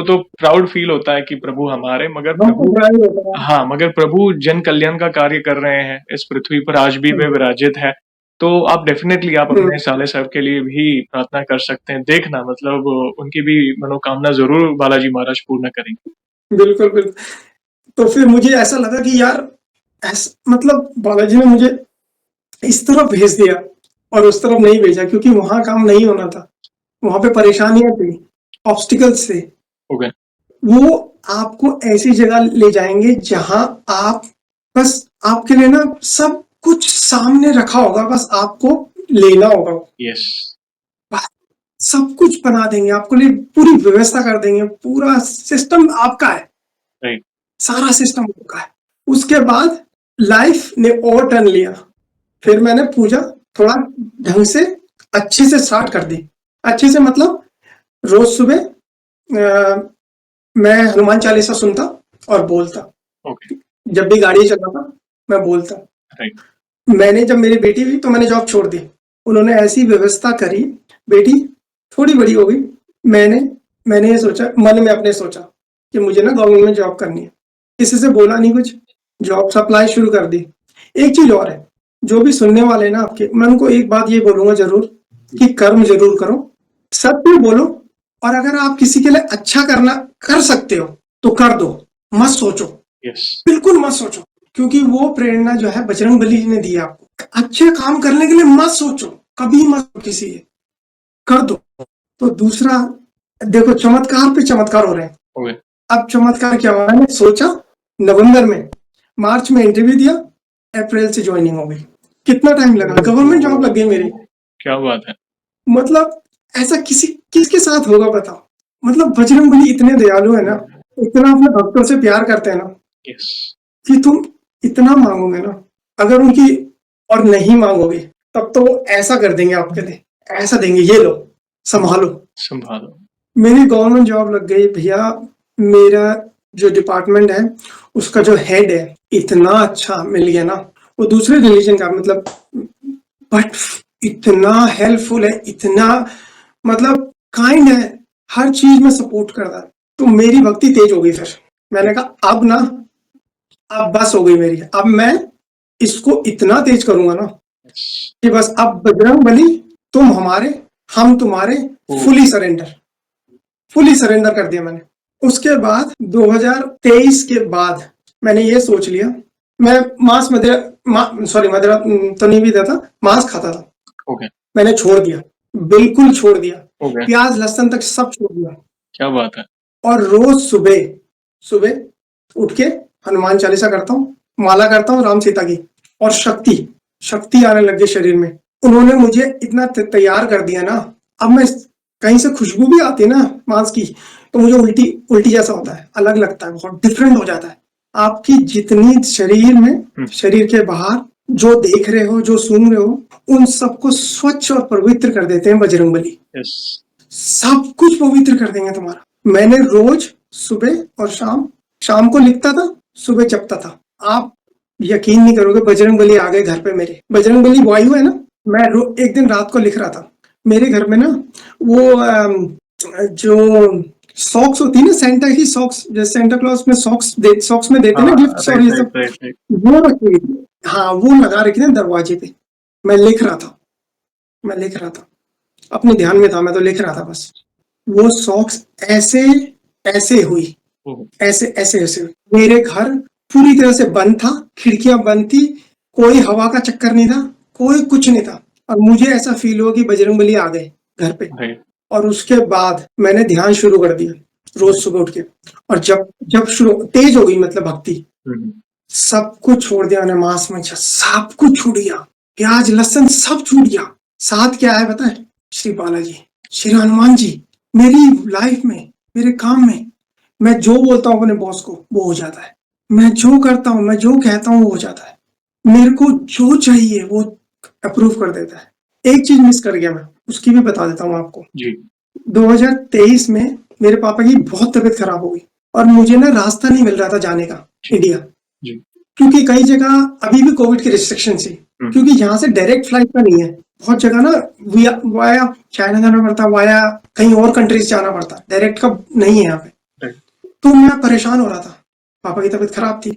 तो प्राउड फील होता है कि प्रभु हमारे, मगर प्रभु जन कल्याण का कार्य कर रहे हैं इस पृथ्वी पर, आज भी वे विराजित है। तो आप डेफिनेटली आप अपने साले साहब के लिए भी प्रार्थना कर सकते हैं। देखना, मतलब उनकी भी मनोकामना जरूर बालाजी महाराज पूर्ण करेंगे। बिल्कुल बिल्कुल। तो फिर मुझे ऐसा लगा कि यार मतलब बालाजी ने मुझे इस तरफ भेज दिया और उस तरफ नहीं भेजा, क्योंकि वहां काम नहीं होना था। वहां पे परेशानियां थी, ऑब्स्टिकल्स थे। okay. वो आपको ऐसी जगह ले जाएंगे जहां आप, बस आपके लिए ना सब कुछ सामने रखा होगा, बस आपको लेना होगा। yes. सब कुछ बना देंगे आपको लिए, पूरी व्यवस्था कर देंगे, पूरा सिस्टम आपका है। right. सारा सिस्टम आपका है। उसके बाद लाइफ ने और टर्न लिया। फिर मैंने पूजा थोड़ा ढंग से अच्छे से स्टार्ट कर दी। अच्छे से मतलब रोज सुबह मैं हनुमान चालीसा सुनता और बोलता। okay. जब भी गाड़ी चलाता मैं बोलता। right. मैंने जब मेरी बेटी हुई तो मैंने जॉब छोड़ दी। उन्होंने ऐसी व्यवस्था करी, बेटी थोड़ी बड़ी हो गई। मैंने ये सोचा, मन में अपने सोचा कि मुझे ना गवर्नमेंट में जॉब करनी है। किसी से बोला नहीं कुछ, जॉब सप्लाई शुरू कर दी। एक चीज और है, जो भी सुनने वाले ना आपके, मैं उनको एक बात ये बोलूंगा जरूर कि कर्म जरूर करो, सत्य बोलो, और अगर आप किसी के लिए अच्छा करना कर सकते हो तो कर दो, मत सोचो। yes. बिल्कुल मत सोचो, क्योंकि वो प्रेरणा जो है बजरंगबली जी ने दी आपको। अच्छे काम करने के लिए मत सोचो, कभी मत किसी कर दो। तो दूसरा देखो, चमत्कार पे चमत्कार हो रहे हैं। okay. अब चमत्कार क्या हुआ, मैंने सोचा नवंबर में, मार्च में इंटरव्यू दिया, अप्रैल से ज्वाइनिंग हो गई। कितना टाइम लगा, गवर्नमेंट जॉब लग गई मेरी। क्या बात है। मतलब ऐसा किसके साथ होगा बताओ। मतलब बजरंगबली इतने दयालु है ना, इतना अपने भक्तों से प्यार करते हैं ना, yes. कि तुम इतना मांगोगे ना, अगर उनकी और नहीं मांगोगे तब तो वो ऐसा कर देंगे आपके लिए, ऐसा देंगे, ये लो संभालो। मेरी गवर्नमेंट जॉब लग गई भैया। मेरा जो डिपार्टमेंट है उसका जो हेड है इतना अच्छा मिल गया ना, वो दूसरे रिलीजन का, मतलब बट इतना हेल्पफुल है, इतना मतलब काइंड है, हर चीज में सपोर्ट करता है। तो मेरी भक्ति तेज हो गई। फिर मैंने कहा अब ना, अब बस हो गई मेरी। अब मैं इसको इतना तेज करूंगा ना कि बस अब बजरंगबली तुम हमारे, हम तुम्हारे, फुली सरेंडर कर दिया मैंने। उसके बाद 2023 के बाद मैंने ये सोच लिया, मैं मदिरा तो नहीं भी था, मांस खाता था। okay. मैंने छोड़ दिया, बिल्कुल छोड़ दिया। okay. प्याज लहसुन तक सब छोड़ दिया। क्या बात है। और रोज सुबह उठ के हनुमान चालीसा करता हूँ, माला करता हूँ राम सीता की, और शक्ति आने लग गई शरीर में। उन्होंने मुझे इतना तैयार कर दिया ना, अब मैं कहीं से खुशबू भी आती है ना मांस की, तो मुझे उल्टी उल्टी जैसा होता है, अलग लगता है, बहुत डिफरेंट हो जाता है। आपकी जितनी शरीर में, शरीर के बाहर जो देख रहे हो, जो सुन रहे हो, उन सबको स्वच्छ और पवित्र कर देते हैं बजरंगबली। यस। सब कुछ पवित्र कर देंगे तुम्हारा। मैंने रोज सुबह और शाम को लिखता था, सुबह जपता था। आप यकीन नहीं करोगे, बजरंगबली आ गए घर पे मेरे। बजरंगबली वायु है ना, मैं एक दिन रात को लिख रहा था, मेरे घर में ना वो जो सॉक्स होती है ना, सेंटा की सॉक्स, जैसे सेंटा क्लॉज में सॉक्स में देते हैं ना गिफ्ट्स और ये सब, वो रखी हुई थी। हाँ, वो लगा रखी थी दरवाजे पे। मैं लिख रहा था, अपने ध्यान में था, मैं तो लिख रहा था बस। वो सॉक्स ऐसे ऐसे हुई, ऐसे ऐसे ऐसे हुई। मेरे घर पूरी तरह से बंद था, खिड़कियां बंद थी, कोई हवा का चक्कर नहीं था, कोई कुछ नहीं था। और मुझे ऐसा फील हुआ कि बजरंगबली आ गए घर पे। और उसके बाद मैंने ध्यान शुरू कर दिया रोज सुबह उठ के। और जब शुरू तेज हो गई, मतलब भक्ति, सब कुछ छोड़ दिया मैंने, मांस मच्छा सब कुछ छूट गया, प्याज लहसुन सब छूट गया। साथ क्या है पता है? श्री बालाजी, श्री हनुमान जी मेरी लाइफ में, मेरे काम में। मैं जो बोलता हूँ अपने बॉस को, वो हो जाता है। मैं जो करता हूँ, मैं जो कहता हूँ, वो हो जाता है। मेरे को जो चाहिए वो अप्रूव कर देता है। एक चीज मिस कर गया मैं, उसकी भी बता देता हूँ आपको जी। 2023 में मेरे पापा की बहुत तबीयत खराब हो गई और मुझे ना रास्ता नहीं मिल रहा था जाने का इंडिया, क्योंकि कई जगह अभी भी कोविड की रिस्ट्रिक्शन थी, क्योंकि यहाँ से डायरेक्ट फ्लाइट का नहीं है। बहुत जगह ना वाया चाइना जाना पड़ता, वाया कहीं और कंट्रीज जाना पड़ता, डायरेक्ट का नहीं है यहाँ पे। तो मैं परेशान हो रहा था, पापा की तबीयत खराब थी।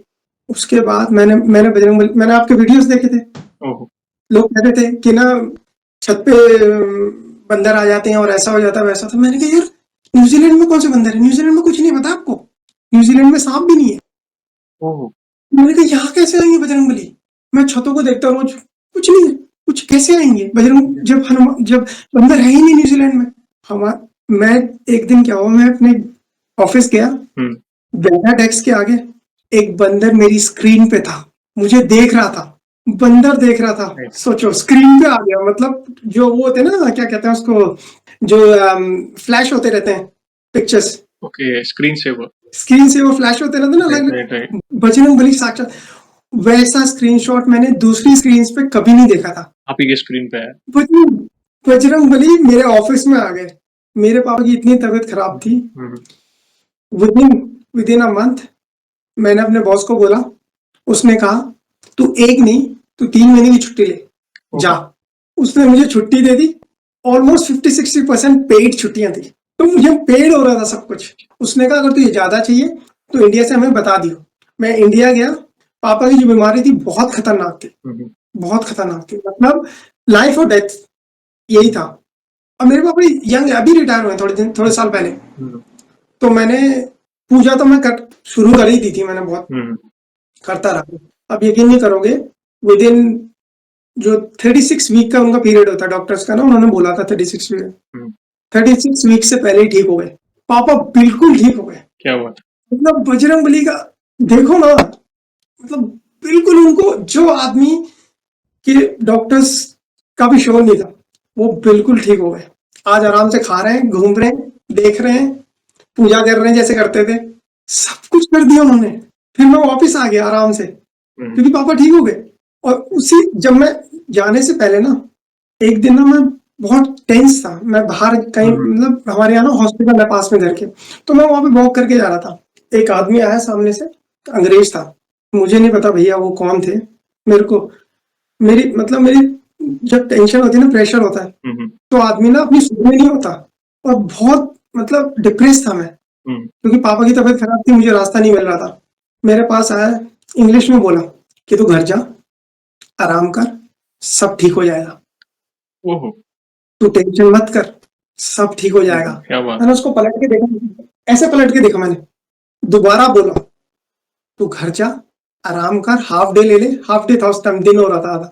उसके बाद मैंने आपके वीडियोस देखे थे, लोग कहते थे कि ना छत पे बंदर आ जाते हैं और ऐसा हो जाता है, वैसा था। मैंने कहा यार, न्यूजीलैंड में कौन से बंदर है? न्यूजीलैंड में कुछ नहीं पता आपको? न्यूजीलैंड में सांप भी नहीं है। मैंने कहा यहाँ कैसे आएंगे बजरंगबली? मैं छतों को देखता हूँ, कुछ नहीं है, कुछ कैसे आएंगे बजरंग, जब बंदर है ही नहीं न्यूजीलैंड में। मैं एक दिन क्या हुआ, मैं अपने ऑफिस गया, बैठा डेस्क के आगे, एक बंदर मेरी स्क्रीन पे था, मुझे देख रहा था, बंदर देख रहा था। सोचो, स्क्रीन पे आ गया, मतलब जो वो होते हैं ना, क्या कहते हैं उसको, जो फ्लैश होते रहते हैं पिक्चर्स, ओके, स्क्रीन से वो फ्लैश होते रहते हैं ना, बजरंगबली साक्षात। वैसा स्क्रीनशॉट मैंने दूसरी स्क्रीन पे कभी नहीं देखा था। आप ही के स्क्रीन पे है। बजरंगबली मेरे ऑफिस में आ गए। मेरे पापा की इतनी तबीयत खराब थी, विद इन अ मंथ मैंने अपने बॉस को बोला, उसने कहा तू एक नहीं, तू 3 महीने की छुट्टी ले जा। उसने मुझे छुट्टी दे दी, ऑलमोस्ट 50-60% पेड छुट्टियां थी, तो मुझे पेड हो रहा था सब कुछ। उसने कहा अगर तुझे ज्यादा चाहिए तो इंडिया से हमें बता दियो। मैं इंडिया गया, पापा की जो बीमारी थी बहुत खतरनाक थी, बहुत खतरनाक थी, मतलब लाइफ और डेथ यही था। और मेरे पापा यंग, अभी रिटायर हुए थोड़े साल पहले। तो मैंने पूजा तो मैं शुरू कर ही दी थी, मैंने बहुत करता रहा। अब यकीन नहीं करोगे, विद इन जो 36 वीक का उनका पीरियड होता है डॉक्टर्स का ना, उन्होंने बोला था 36 वीक से पहले ही ठीक हो गए पापा, बिल्कुल ठीक हो गए। क्या बात, मतलब बजरंगबली का देखो ना, मतलब बिल्कुल उनको, जो आदमी के डॉक्टर्स का भी शोर नहीं था, वो बिल्कुल ठीक हो गए। आज आराम से खा रहे हैं, घूम रहे हैं, देख रहे हैं, पूजा कर रहे हैं जैसे करते थे, सब कुछ कर दिया उन्होंने। फिर मैं वापस आ गया आराम से, क्योंकि पापा ठीक हो गए। और जब मैं जाने से पहले ना, एक दिन ना मैं बहुत टेंस था, मैं बाहर कहीं, मतलब हमारे यहाँ ना हॉस्पिटल है पास में घर के, तो मैं वहां पे वॉक करके जा रहा था। एक आदमी आया सामने से, अंग्रेज था, मुझे नहीं पता भैया वो कौन थे। मेरी जब टेंशन होती है ना, प्रेशर होता है, तो आदमी ना अपनी सुध में नहीं होता, और बहुत मतलब डिप्रेस था मैं, क्योंकि पापा की तबीयत खराब थी, मुझे रास्ता नहीं मिल रहा था। मेरे पास आया, इंग्लिश में बोला कि तू घर जा, आराम कर, सब ठीक हो जाएगा, तू टेंशन मत कर, सब ठीक हो जाएगा। मैंने उसको पलट के देखा, ऐसे पलट के देखा मैंने, दोबारा बोला तू घर जा, आराम कर, हाफ डे ले ले। हाफ डे था उस टाइम, दिन हो रहा था आधा।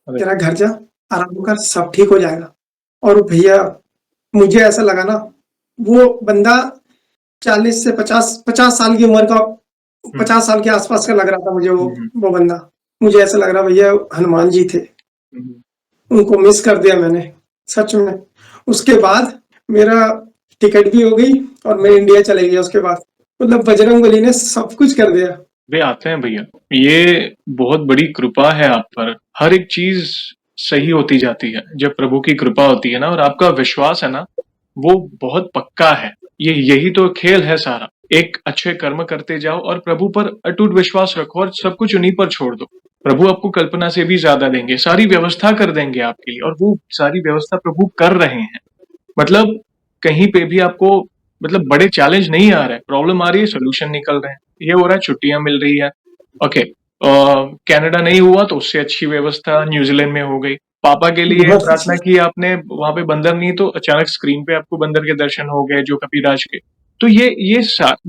तेरा घर जा, आराम कर, सब ठीक हो जाएगा। और भैया मुझे ऐसा लगा ना, वो बंदा 40 से 50 साल की उम्र का, 50 साल के आसपास का लग रहा था मुझे वो बंदा। मुझे ऐसा लग रहा भैया हनुमान जी थे, उनको मिस कर दिया मैंने। सच में। उसके बाद मेरा टिकट भी हो गई और मैं इंडिया चले गया उसके बाद। मतलब बजरंगबली ने सब कुछ कर दिया। वे आते हैं भैया, ये बहुत बड़ी कृपा है आप पर। हर एक चीज सही होती जाती है जब प्रभु की कृपा होती है ना, और आपका विश्वास है ना, वो बहुत पक्का है। यही तो खेल है सारा। एक अच्छे कर्म करते जाओ और प्रभु पर अटूट विश्वास रखो और सब कुछ उन्हीं पर छोड़ दो। प्रभु आपको कल्पना से भी ज्यादा देंगे, सारी व्यवस्था कर देंगे आपके लिए, और वो सारी व्यवस्था प्रभु कर रहे हैं। मतलब कहीं पे भी आपको मतलब बड़े चैलेंज नहीं आ रहे हैं, प्रॉब्लम आ रही है, सोल्यूशन निकल रहे हैं। ये हो रहा है, छुट्टियां मिल रही है। ओके, कनाडा नहीं हुआ तो उससे अच्छी व्यवस्था न्यूजीलैंड में हो गई। पापा के लिए बहुत प्रार्थना की आपने, वहां पे बंदर नहीं, तो अचानक स्क्रीन पे आपको बंदर के दर्शन हो गए, जो कपिराज के। तो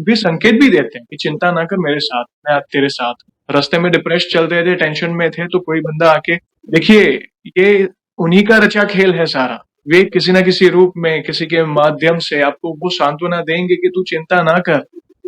भी संकेत भी देते हैं कि चिंता ना कर, मेरे साथ, मैं तेरे साथ हूं। रास्ते में डिप्रेस चल रहे थे, टेंशन में थे, तो कोई बंदा आके, देखिए, ये उन्हीं का रचा खेल है सारा। वे किसी ना किसी रूप में, किसी के माध्यम से आपको वो सांत्वना देंगे कि तू चिंता ना कर,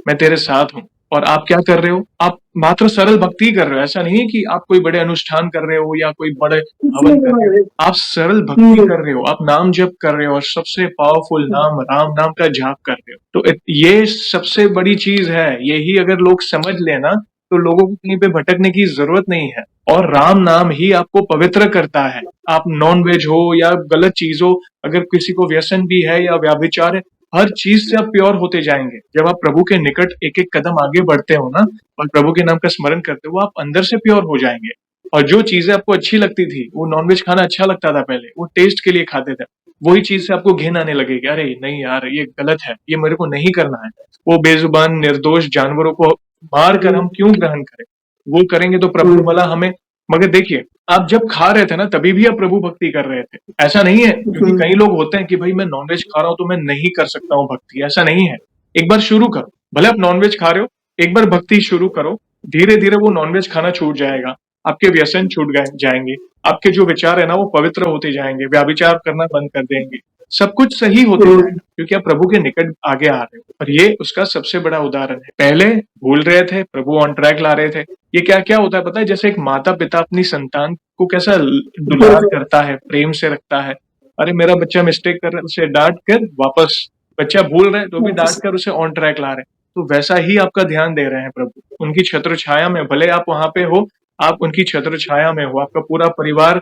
मैं तेरे साथ हूँ। और आप क्या कर रहे हो? आप मात्र सरल भक्ति कर रहे हो। ऐसा नहीं है कि आप कोई बड़े अनुष्ठान कर रहे हो या कोई बड़े हवन कर रहे हो। आप सरल भक्ति कर रहे हो, आप नाम जप कर रहे हो, और सबसे पावरफुल नाम राम नाम का जाप कर रहे हो। तो ये सबसे बड़ी चीज है। यही अगर लोग समझ लेना, तो लोगों को कहीं पे भटकने की जरूरत नहीं है। और राम नाम ही आपको पवित्र करता है। आप नॉन वेज हो या गलत चीज हो, अगर किसी को व्यसन भी है या व्याभिचार है, हर चीज से आप प्योर होते जाएंगे। जब आप प्रभु के निकट एक एक कदम आगे बढ़ते हो ना, और प्रभु के नाम का स्मरण करते हो, आप अंदर से प्योर हो जाएंगे। और जो चीजें आपको अच्छी लगती थी, वो नॉनवेज खाना अच्छा लगता था पहले, वो टेस्ट के लिए खाते थे, वही चीज से आपको घिन आने लगेगी। अरे नहीं यार, ये गलत है, ये मेरे को नहीं करना है। वो बेजुबान निर्दोष जानवरों को मार कर हम क्यों ग्रहण करें? वो करेंगे तो प्रभु भला हमें। मगर देखिए, आप जब खा रहे थे ना, तभी भी आप प्रभु भक्ति कर रहे थे। ऐसा नहीं है, क्योंकि कई लोग होते हैं कि भाई मैं नॉनवेज खा रहा हूं तो मैं नहीं कर सकता हूँ भक्ति। ऐसा नहीं है। एक बार शुरू करो, भले आप नॉनवेज खा रहे हो, एक बार भक्ति शुरू करो। धीरे धीरे वो नॉनवेज खाना छूट जाएगा, आपके व्यसन छूट जाएंगे, आपके जो विचार है ना, वो पवित्र होते जाएंगे, व्याभिचार करना बंद कर देंगे, सब कुछ सही होते जाएगा, क्योंकि आप प्रभु के निकट आगे आ रहे हो। और ये उसका सबसे बड़ा उदाहरण है। पहले भूल रहे थे, प्रभु ऑन ट्रैक ला रहे थे। ये क्या क्या होता है पता है? जैसे एक माता पिता अपनी संतान को कैसा दुलार करता है, प्रेम से रखता है। अरे मेरा बच्चा मिस्टेक कर रहा है, उसे डांट कर वापस, बच्चा भूल रहे तो भी डांट कर उसे ऑन ट्रैक ला रहे हैं। तो वैसा ही आपका ध्यान दे रहे हैं प्रभु। उनकी छत्र छाया में, भले आप वहां पे हो, आप उनकी छत्र छाया में हो, आपका पूरा परिवार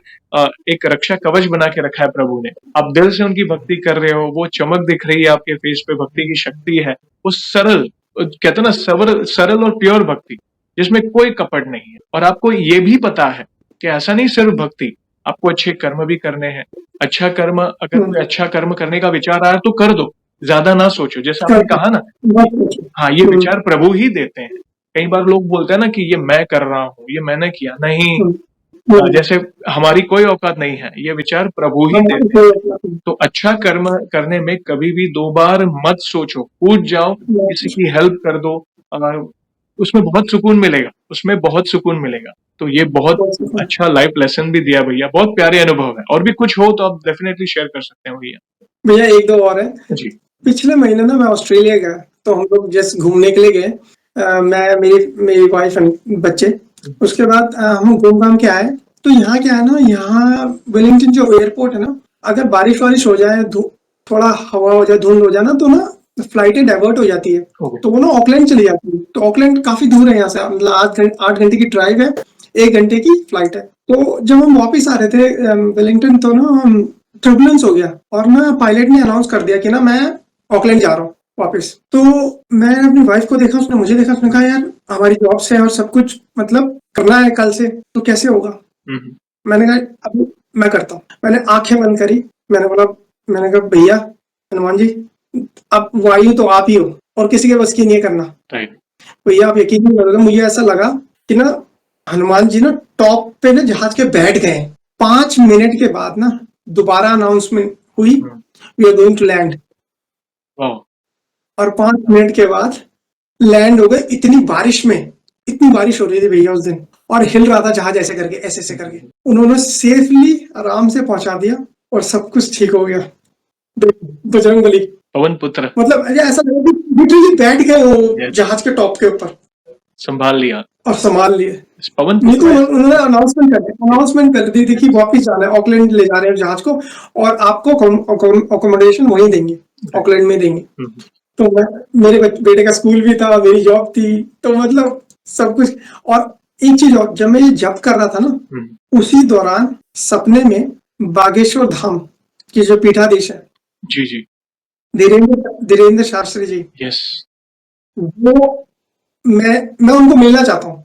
एक रक्षा कवच बना के रखा है प्रभु ने। आप दिल से उनकी भक्ति कर रहे हो, वो चमक दिख रही है आपके फेस पे, भक्ति की शक्ति है। वो सरल, कहते ना, सरल और प्योर भक्ति, जिसमें कोई कपट नहीं है। और आपको ये भी पता है कि ऐसा नहीं सिर्फ भक्ति, आपको अच्छे कर्म भी करने हैं। अच्छा कर्म, अगर कोई अच्छा कर्म करने का विचार आया तो कर दो, ज्यादा ना सोचो। जैसे आपने कहा ना, हाँ, ये विचार प्रभु ही देते हैं। कई बार लोग बोलते हैं ना कि ये मैं कर रहा हूँ, ये मैंने किया नहीं। जैसे हमारी कोई औकात नहीं है, ये विचार प्रभु ही देते हैं। तो अच्छा कर्म करने में कभी भी दो बार मत सोचो, कूद जाओ, किसी की हेल्प कर दो। उसमें बहुत सुकून मिलेगा, उसमें बहुत सुकून मिलेगा। तो ये बहुत अच्छा लाइफ लेसन भी दिया भैया, बहुत प्यारे अनुभव है। और भी कुछ हो तो आप डेफिनेटली शेयर कर सकते हैं भैया। भैया एक दो और है जी। पिछले महीने ना मैं ऑस्ट्रेलिया गया, तो हम लोग जस्ट घूमने के लिए गए। मैं, मेरी वाइफ एंड बच्चे। उसके बाद हम घूम घाम के आए। तो यहाँ क्या है ना, यहाँ वेलिंगटन जो एयरपोर्ट है ना, अगर बारिश वारिश हो जाए, थोड़ा हवा हो जाए, धुंध हो जाए ना, तो ना फ्लाइटें डाइवर्ट हो जाती है। तो वो ना ऑकलैंड चली जाती है। तो ऑकलैंड काफी दूर है यहाँ से, मतलब 8 घंटे की ड्राइव है, 1 घंटे की फ्लाइट है। तो जब हम वापस आ रहे थे वेलिंगटन, तो ना टर्बुलेंस हो गया, और ना पायलट ने अनाउंस कर दिया कि ना मैं ऑकलैंड जा रहा हूँ वापस। तो मैं अपनी वाइफ को देखा, उसने मुझे देखा, उसने कहा यार हमारी जॉब से और सब कुछ मतलब करना है कल से, तो कैसे होगा? मैंने कहा अब मैं करता हूँ। मैंने आंखें बंद करी, मैंने कहा भैया हनुमान जी, अब वायु तो आप ही हो और किसी के बस की नहीं करना। भैया आप यकीन नहीं करोगे, मुझे ऐसा लगा कि ना हनुमान जी ना टॉप पे ना जहाज के बैठ गए। 5 मिनट के बाद ना दोबारा अनाउंसमेंट हुई, we are going to land. और 5 मिनट के बाद लैंड हो गए। इतनी बारिश हो रही थी भैया उस दिन, और हिल रहा था जहाज ऐसे करके, ऐसे करके। उन्होंने सेफली आराम से पहुंचा दिया और सब कुछ ठीक हो गया। बजरंगबली, पवन पुत्र, मतलब ऐसा लगा कि लिटरली बैठ गए वो जहाज के टॉप के ऊपर। संभाल लिया और संभाल लिए। इस पवन नहीं तो पुत्र में। उन्होंने अनाउंसमेंट कर दी थी कि वापिस जाना है, ऑकलैंड ले जा रहे हैं जहाज को और आपको अकोमोडेशन वहीं देंगे, ऑकलैंड में देंगे। तो मेरे बेटे का स्कूल भी था, मेरी जॉब थी, तो मतलब सब कुछ। और एक चीज और, जब मैं ये जॉब कर रहा था ना, उसी दौरान सपने में बागेश्वर धाम की जो पीठाधीश है, जी जी, धीरेन्द्र शास्त्री जी, यस, वो मैं उनको मिलना चाहता हूँ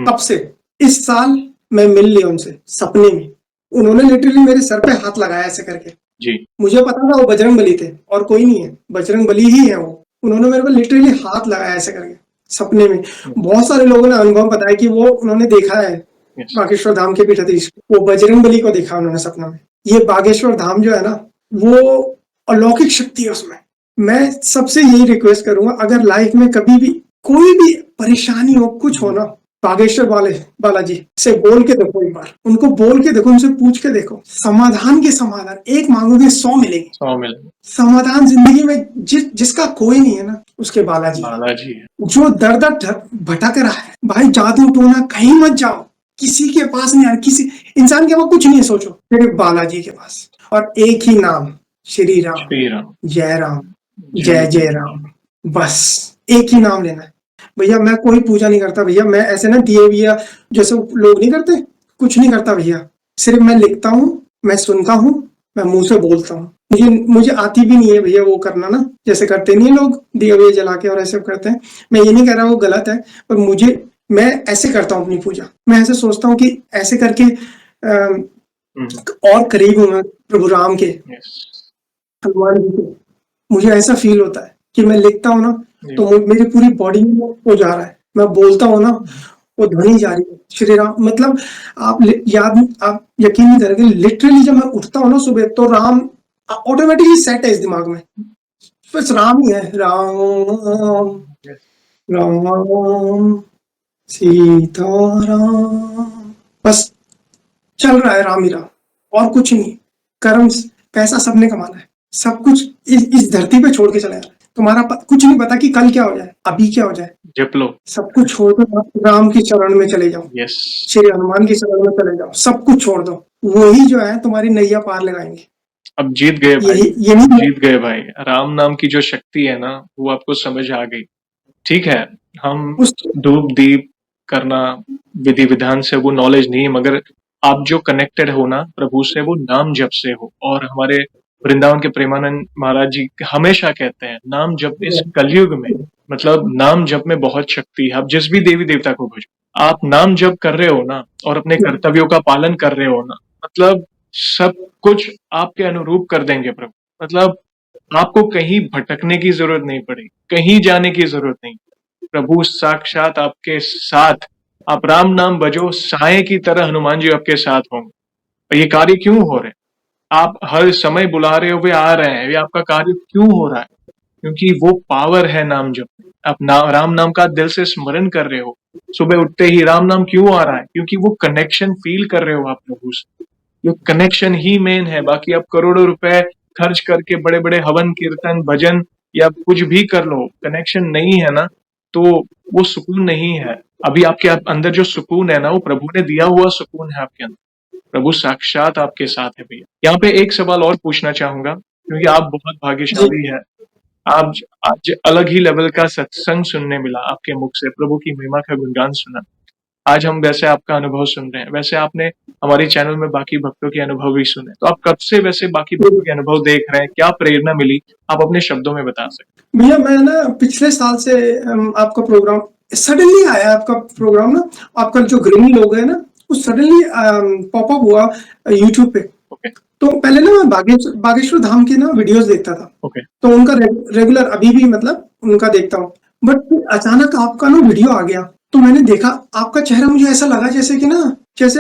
अब से। इस साल मैं मिल लिया उनसे सपने में। उन्होंने लिटरली मेरे सर पे हाथ लगाया ऐसे करके। जी, मुझे पता था वो बजरंग बली थे और कोई नहीं है, बजरंग बली ही है वो। उन्होंने मेरे पे लिटरली हाथ लगाया ऐसे करके सपने में। बहुत सारे लोगों ने अनुभव बताया कि वो उन्होंने देखा है यस, बागेश्वर धाम के पीठाधीश, वो बजरंग बली को देखा उन्होंने सपना में। ये बागेश्वर धाम जो है ना, वो अलौकिक शक्ति है उसमें। मैं सबसे यही रिक्वेस्ट करूंगा, अगर लाइफ में कभी भी कोई भी परेशानी हो, कुछ हो ना, बागेश्वर बालाजी से बोल के देखो, एक बार उनको बोल के देखो, उनसे पूछ के देखो, समाधान के समाधान एक मांगोगे 100 मिलेंगे। 100 मिलेंगे। समाधान जिंदगी में जिसका कोई नहीं है ना, उसके बालाजी है। जो दर दर भटक रहा है, भाई जादू टोना कहीं मत जाओ, किसी के पास नहीं, किसी इंसान के पास कुछ नहीं है, सोचो सिर्फ बालाजी के पास। और एक ही नाम, श्री राम, जय राम, जय जय राम, बस एक ही नाम लेना है भैया। मैं कोई पूजा नहीं करता भैया, मैं ऐसे ना दिए भैया जैसे लोग नहीं करते, कुछ नहीं करता भैया। सिर्फ मैं लिखता हूँ, मैं सुनता हूँ, मैं मुंह से बोलता हूँ। मुझे आती भी नहीं है भैया वो करना ना, जैसे करते नहीं है लोग दिए हुए जला के और ऐसे करते हैं। मैं ये नहीं कह रहा वो गलत है, पर मैं ऐसे करता हूँ अपनी पूजा। मैं ऐसे सोचता हूँ कि ऐसे करके और करीब हूँ मैं प्रभु राम के, हनुमान जी के। मुझे ऐसा फील होता है कि मैं लिखता हूँ ना, तो मेरी पूरी बॉडी में वो जा रहा है। मैं बोलता हूँ ना, वो ध्वनि जा रही है श्री राम। मतलब आप यकीन नहीं करेंगे, लिटरली जब मैं उठता हूँ ना सुबह, तो राम ऑटोमेटिकली सेट है इस दिमाग में, बस राम ही है। राम राम सीताराम, बस चल रहा है राम ही राम, और कुछ नहीं। कर्म पैसा सबने कमाना है, सब कुछ इस धरती पे छोड़ के चला जाना है। तुम्हारा कुछ नहीं पता कि कल क्या हो जाए, अभी क्या हो जाए। जप लो, सब कुछ छोड़ दो, राम की चरण में चले जाओ, यस, श्री हनुमान की चरण में चले जाओ, सब कुछ छोड़ दो, वही जो है तुम्हारी नैया पार लगाएंगे। अब जीत गए भाई, जीत गए भाई। राम नाम की जो शक्ति है ना, वो आपको समझ आ गई। ठीक है, हम धूप दीप करना विधि विधान से वो नॉलेज नहीं, मगर आप जो कनेक्टेड हो ना प्रभु से, वो नाम जप से हो। और हमारे वृंदावन के प्रेमानंद महाराज जी हमेशा कहते हैं, नाम जप इस कलयुग में, मतलब नाम जप में बहुत शक्ति है। आप जिस भी देवी देवता को भजो, आप नाम जप कर रहे हो ना और अपने कर्तव्यों का पालन कर रहे हो ना, मतलब सब कुछ आपके अनुरूप कर देंगे प्रभु। मतलब आपको कहीं भटकने की जरूरत नहीं पड़ेगी, कहीं जाने की जरूरत नहीं। प्रभु साक्षात आपके साथ। आप राम नाम बजो, साए की तरह हनुमान जी आपके साथ होंगे। और ये कार्य क्यों हो रहे हैं? आप हर समय बुला रहे हो, वे आ रहे हैं। ये आपका कार्य क्यों हो रहा है? क्योंकि वो पावर है नाम जप। आप राम नाम का दिल से स्मरण कर रहे हो। सुबह उठते ही राम नाम क्यों आ रहा है? क्योंकि वो कनेक्शन फील कर रहे हो आप प्रभु से। ये कनेक्शन ही मेन है। बाकी आप करोड़ों रुपए खर्च करके बड़े बड़े हवन कीर्तन भजन या कुछ भी कर लो, कनेक्शन नहीं है ना, तो वो सुकून नहीं है। अभी आपके अंदर जो सुकून है ना, वो प्रभु ने दिया हुआ सुकून है आपके अंदर। प्रभु साक्षात आपके साथ है भैया। यहाँ पे एक सवाल और पूछना चाहूंगा, क्योंकि आप बहुत भाग्यशाली है। आप आज अलग ही लेवल का सत्संग सुनने मिला आपके मुख से, प्रभु की महिमा का गुणगान सुना। आज हम वैसे आपका अनुभव सुन रहे हैं, वैसे आपने हमारे चैनल में बाकी भक्तों के अनुभव भी सुने। तो आप कब से वैसे बाकी भक्तों के अनुभव देख रहे हैं? क्या प्रेरणा मिली? आप अपने शब्दों में बता सकते? भैया मैं ना पिछले साल से आपका प्रोग्राम सडनली आया, आपका प्रोग्राम ना, आपका जो ग्रीन लोगो है ना, वो सडनली पॉपअप हुआ यूट्यूब पे। तो पहले ना मैं बागेश्वर धाम के ना वीडियोस देखता था, तो उनका रेगुलर अभी भी मतलब उनका देखता हूँ। बट अचानक आपका ना वीडियो आ गया, तो मैंने देखा आपका चेहरा, मुझे ऐसा लगा जैसे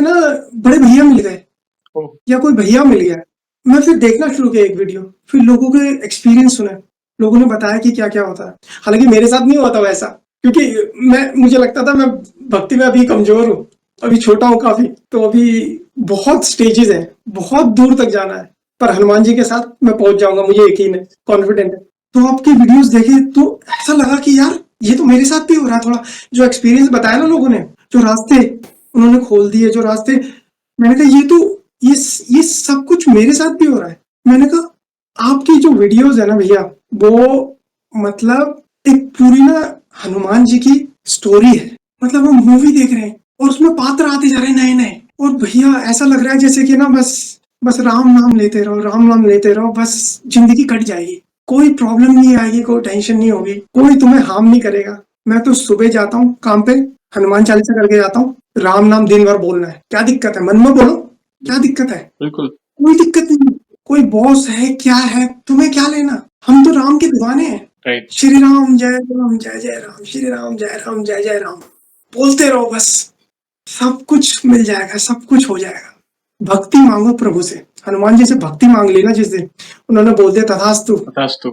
ना बड़े भैया मिल गए या कोई भैया मिल गया। मैं फिर देखना शुरू किया एक वीडियो, फिर लोगों के एक्सपीरियंस सुने, लोगों ने बताया कि क्या क्या होता है। हालांकि मेरे साथ नहीं हुआ था वैसा, क्योंकि मुझे लगता था मैं भक्ति में अभी कमजोर हूँ, अभी छोटा हूँ काफी, तो अभी बहुत स्टेजेस हैं, बहुत दूर तक जाना है। पर हनुमान जी के साथ मैं पहुंच जाऊंगा, मुझे यकीन है, कॉन्फिडेंट है। तो आपकी वीडियोस देखे तो ऐसा लगा कि यार ये तो मेरे साथ भी हो रहा है। थोड़ा जो एक्सपीरियंस बताया ना लोगों ने, जो रास्ते उन्होंने खोल दिए, जो रास्ते, मैंने कहा ये तो ये सब कुछ मेरे साथ भी हो रहा है। मैंने कहा आपकी जो वीडियोस है ना भैया, वो मतलब एक पूरी ना हनुमान जी की स्टोरी है। मतलब हम मूवी देख रहे हैं और उसमें पात्र आते जा रहे हैं नए नए, और भैया ऐसा लग रहा है जैसे कि ना बस राम नाम लेते रहो, राम नाम लेते रहो, बस जिंदगी कट जाएगी, कोई प्रॉब्लम नहीं आएगी, कोई टेंशन नहीं होगी, कोई तुम्हें हार्म नहीं करेगा। मैं तो सुबह जाता हूँ काम पे, हनुमान चालीसा करके जाता हूँ, राम नाम दिन भर बोलना है, क्या दिक्कत है, मन में बोलो, क्या दिक्कत है, बिल्कुल। कोई दिक्कत नहीं। कोई बॉस है क्या है, तुम्हें क्या लेना, हम तो राम के दीवाने हैं। राइट। श्री राम जय राम जय जय राम, श्री राम जय राम जय जय राम, बोलते रहो बस, सब कुछ मिल जाएगा, सब कुछ हो जाएगा। भक्ति मांगो प्रभु से। हनुमान जी से भक्ति मांग ली ना जिस दिन, उन्होंने बोल दिया तथास्तु, तथास्तु।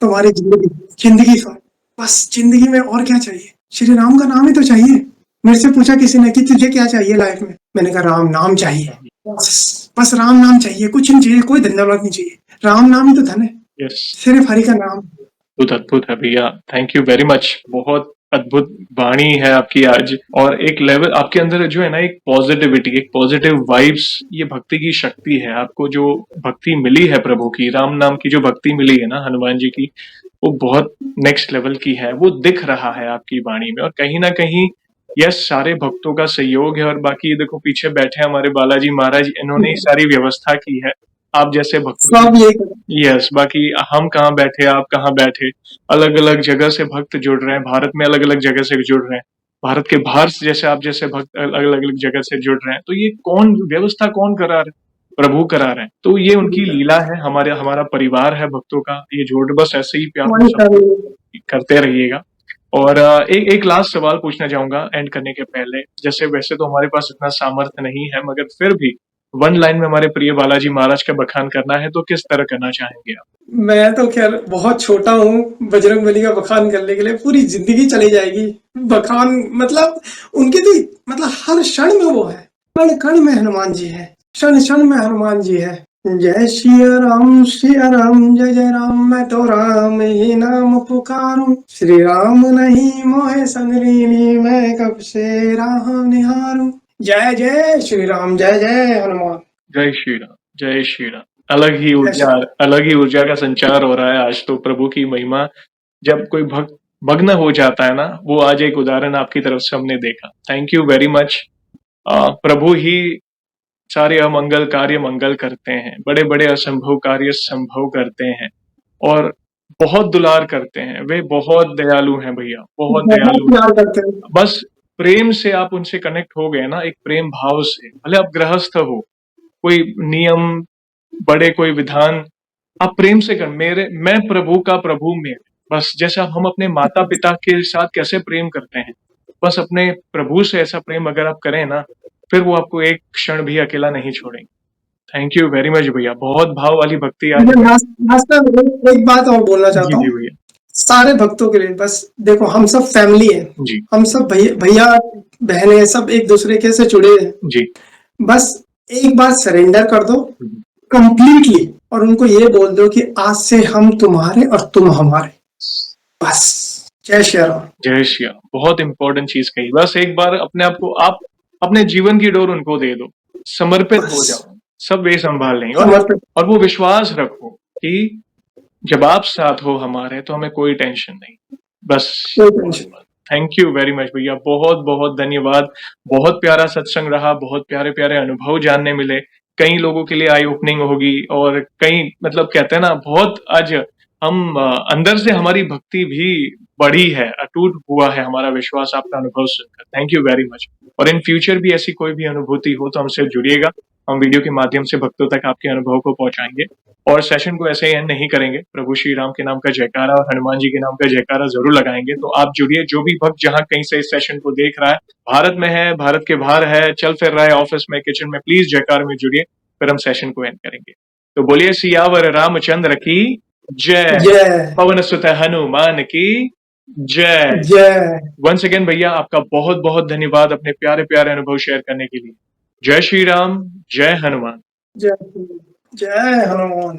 तुम्हारी जिंदगी का, बस जिंदगी में और क्या चाहिए, श्री राम का नाम ही तो चाहिए। मेरे से पूछा किसी ने कि तुझे क्या चाहिए लाइफ में, मैंने कहा राम नाम चाहिए, बस राम नाम चाहिए, कुछ नहीं चाहिए, कोई धन दौलत नहीं चाहिए, राम नाम ही तो धन है, यस। सिर्फ हरि का नाम। अद्भुत है भैया, थैंक यू वेरी मच। बहुत अद्भुत वाणी है आपकी आज, और एक लेवल आपके अंदर जो है ना, एक पॉजिटिविटी, एक पॉजिटिव वाइब्स, ये भक्ति की शक्ति है। आपको जो भक्ति मिली है प्रभु की, राम नाम की जो भक्ति मिली है ना हनुमान जी की, वो बहुत नेक्स्ट लेवल की है। वो दिख रहा है आपकी वाणी में, और कहीं ना कहीं यस, सारे भक्तों का सहयोग है। और बाकी ये देखो पीछे बैठे हमारे बालाजी महाराज, इन्होंने ही सारी व्यवस्था की है आप जैसे भक्तों सब ये की। यस, बाकी हम कहाँ बैठे, आप कहाँ बैठे, अलग अलग जगह से भक्त जुड़ रहे हैं, भारत में अलग अलग जगह से जुड़ रहे हैं, भारत के बाहर से जैसे आप जैसे भक्त अलग अलग जगह से जुड़ रहे हैं। तो ये कौन व्यवस्था कौन करा रहे हैं? प्रभु करा रहे हैं। तो ये उनकी लीला है, हमारा परिवार है भक्तों का, ये जोड़ बस ऐसे ही प्यार वही करते रहिएगा। और एक लास्ट सवाल पूछना चाहूंगा एंड करने के पहले। जैसे वैसे तो हमारे पास इतना सामर्थ्य नहीं है, मगर फिर भी वन लाइन में हमारे प्रिय बालाजी महाराज का बखान करना है, तो किस तरह करना चाहेंगे आप? मैं तो खैर बहुत छोटा हूँ बजरंग बली का बखान करने के लिए, पूरी जिंदगी चली जाएगी बखान। मतलब उनके तो मतलब हर क्षण में वो है, कण कण में हनुमान जी है, क्षण क्षण में हनुमान जी है। जय श्री राम जय जय राम, मैं तो राम ही नाम पुकारूं, श्री राम नहीं मोहे संगरीनी, मैं कब से राह निहारूं। जय जय श्री राम, जय जय हनुमान। जय श्री राम, जय श्री राम। अलग ही ऊर्जा का संचार हो रहा है आज तो प्रभु की महिमा। जब कोई भक्त मग्न हो जाता है ना, वो आज एक उदाहरण आपकी तरफ से हमने देखा। Thank you very much. प्रभु ही सारे अमंगल कार्य मंगल करते हैं, बड़े बड़े असंभव कार्य संभव करते हैं, और बहुत दुलार करते हैं। वे बहुत दयालु हैं भैया, बहुत दयालु। प्यार करते हैं। बस प्रेम से आप उनसे कनेक्ट हो गए ना, एक प्रेम भाव से, भले आप गृहस्थ हो, कोई नियम, बड़े कोई विधान, आप प्रेम से कर, मैं प्रभु का प्रभु में, बस जैसे हम अपने माता पिता के साथ कैसे प्रेम करते हैं, बस अपने प्रभु से ऐसा प्रेम अगर आप करें ना, फिर वो आपको एक क्षण भी अकेला नहीं छोड़ेंगे। थैंक यू वेरी मच भैया, बहुत भाव वाली भक्ति आज। एक बात और बोलना जी चाहता जी हूँ भैया। सारे भक्तों के लिए, बस देखो हम सब फैमिली हैं, जी हम सब भैया बहनें सब एक दूसरे के से जुड़े हैं। जी। बस एक बार सरेंडर कर दो कंप्लीटली, और उनको ये बोल दो कि आज से हम तुम्हारे और तुम हमारे, बस। जय श्री राम। जय श्री राम। बहुत इंपॉर्टेंट चीज कही। बस एक बार अपने आप को, आप अपने जीवन की डोर उनको दे दो, समर्पित हो बस। जाओ, सब वे संभाल लेंगे। समर्पित। और वो विश्वास रखो कि जब आप साथ हो हमारे, तो हमें कोई टेंशन नहीं, बस। कोई tension. Thank you very much भैया, बहुत बहुत धन्यवाद। बहुत प्यारा सत्संग रहा, बहुत प्यारे प्यारे अनुभव जानने मिले, कई लोगों के लिए आई ओपनिंग होगी, और कई मतलब कहते हैं ना, बहुत आज हम अंदर से हमारी भक्ति भी बढ़ी है, अटूट हुआ है हमारा विश्वास आपका अनुभव सुनकर। Thank you very much. और इन फ्यूचर भी ऐसी कोई भी अनुभूति हो तो हमसे जुड़िएगा, हम वीडियो के माध्यम से भक्तों तक आपके अनुभव को पहुंचाएंगे। और सेशन को ऐसे ही एंड नहीं करेंगे, प्रभु श्री राम के नाम का जयकारा और हनुमान जी के नाम का जयकारा जरूर लगाएंगे। तो आप जुड़िए, जो भी भक्त जहां कहीं से इस सेशन को देख रहा है, भारत में है, भारत के बाहर है, चल फिर रहा है, ऑफिस में, किचन में, प्लीज जयकार में जुड़िए, फिर हम सेशन को एंड करेंगे। तो बोलिए सियावर रामचंद्र की जय, जय पवन सुत हनुमान की जय। जय। वंस अगेन भैया, आपका बहुत बहुत धन्यवाद अपने प्यारे प्यारे अनुभव शेयर करने के लिए। जय श्री राम, जय हनुमान। जय जय हनुमान।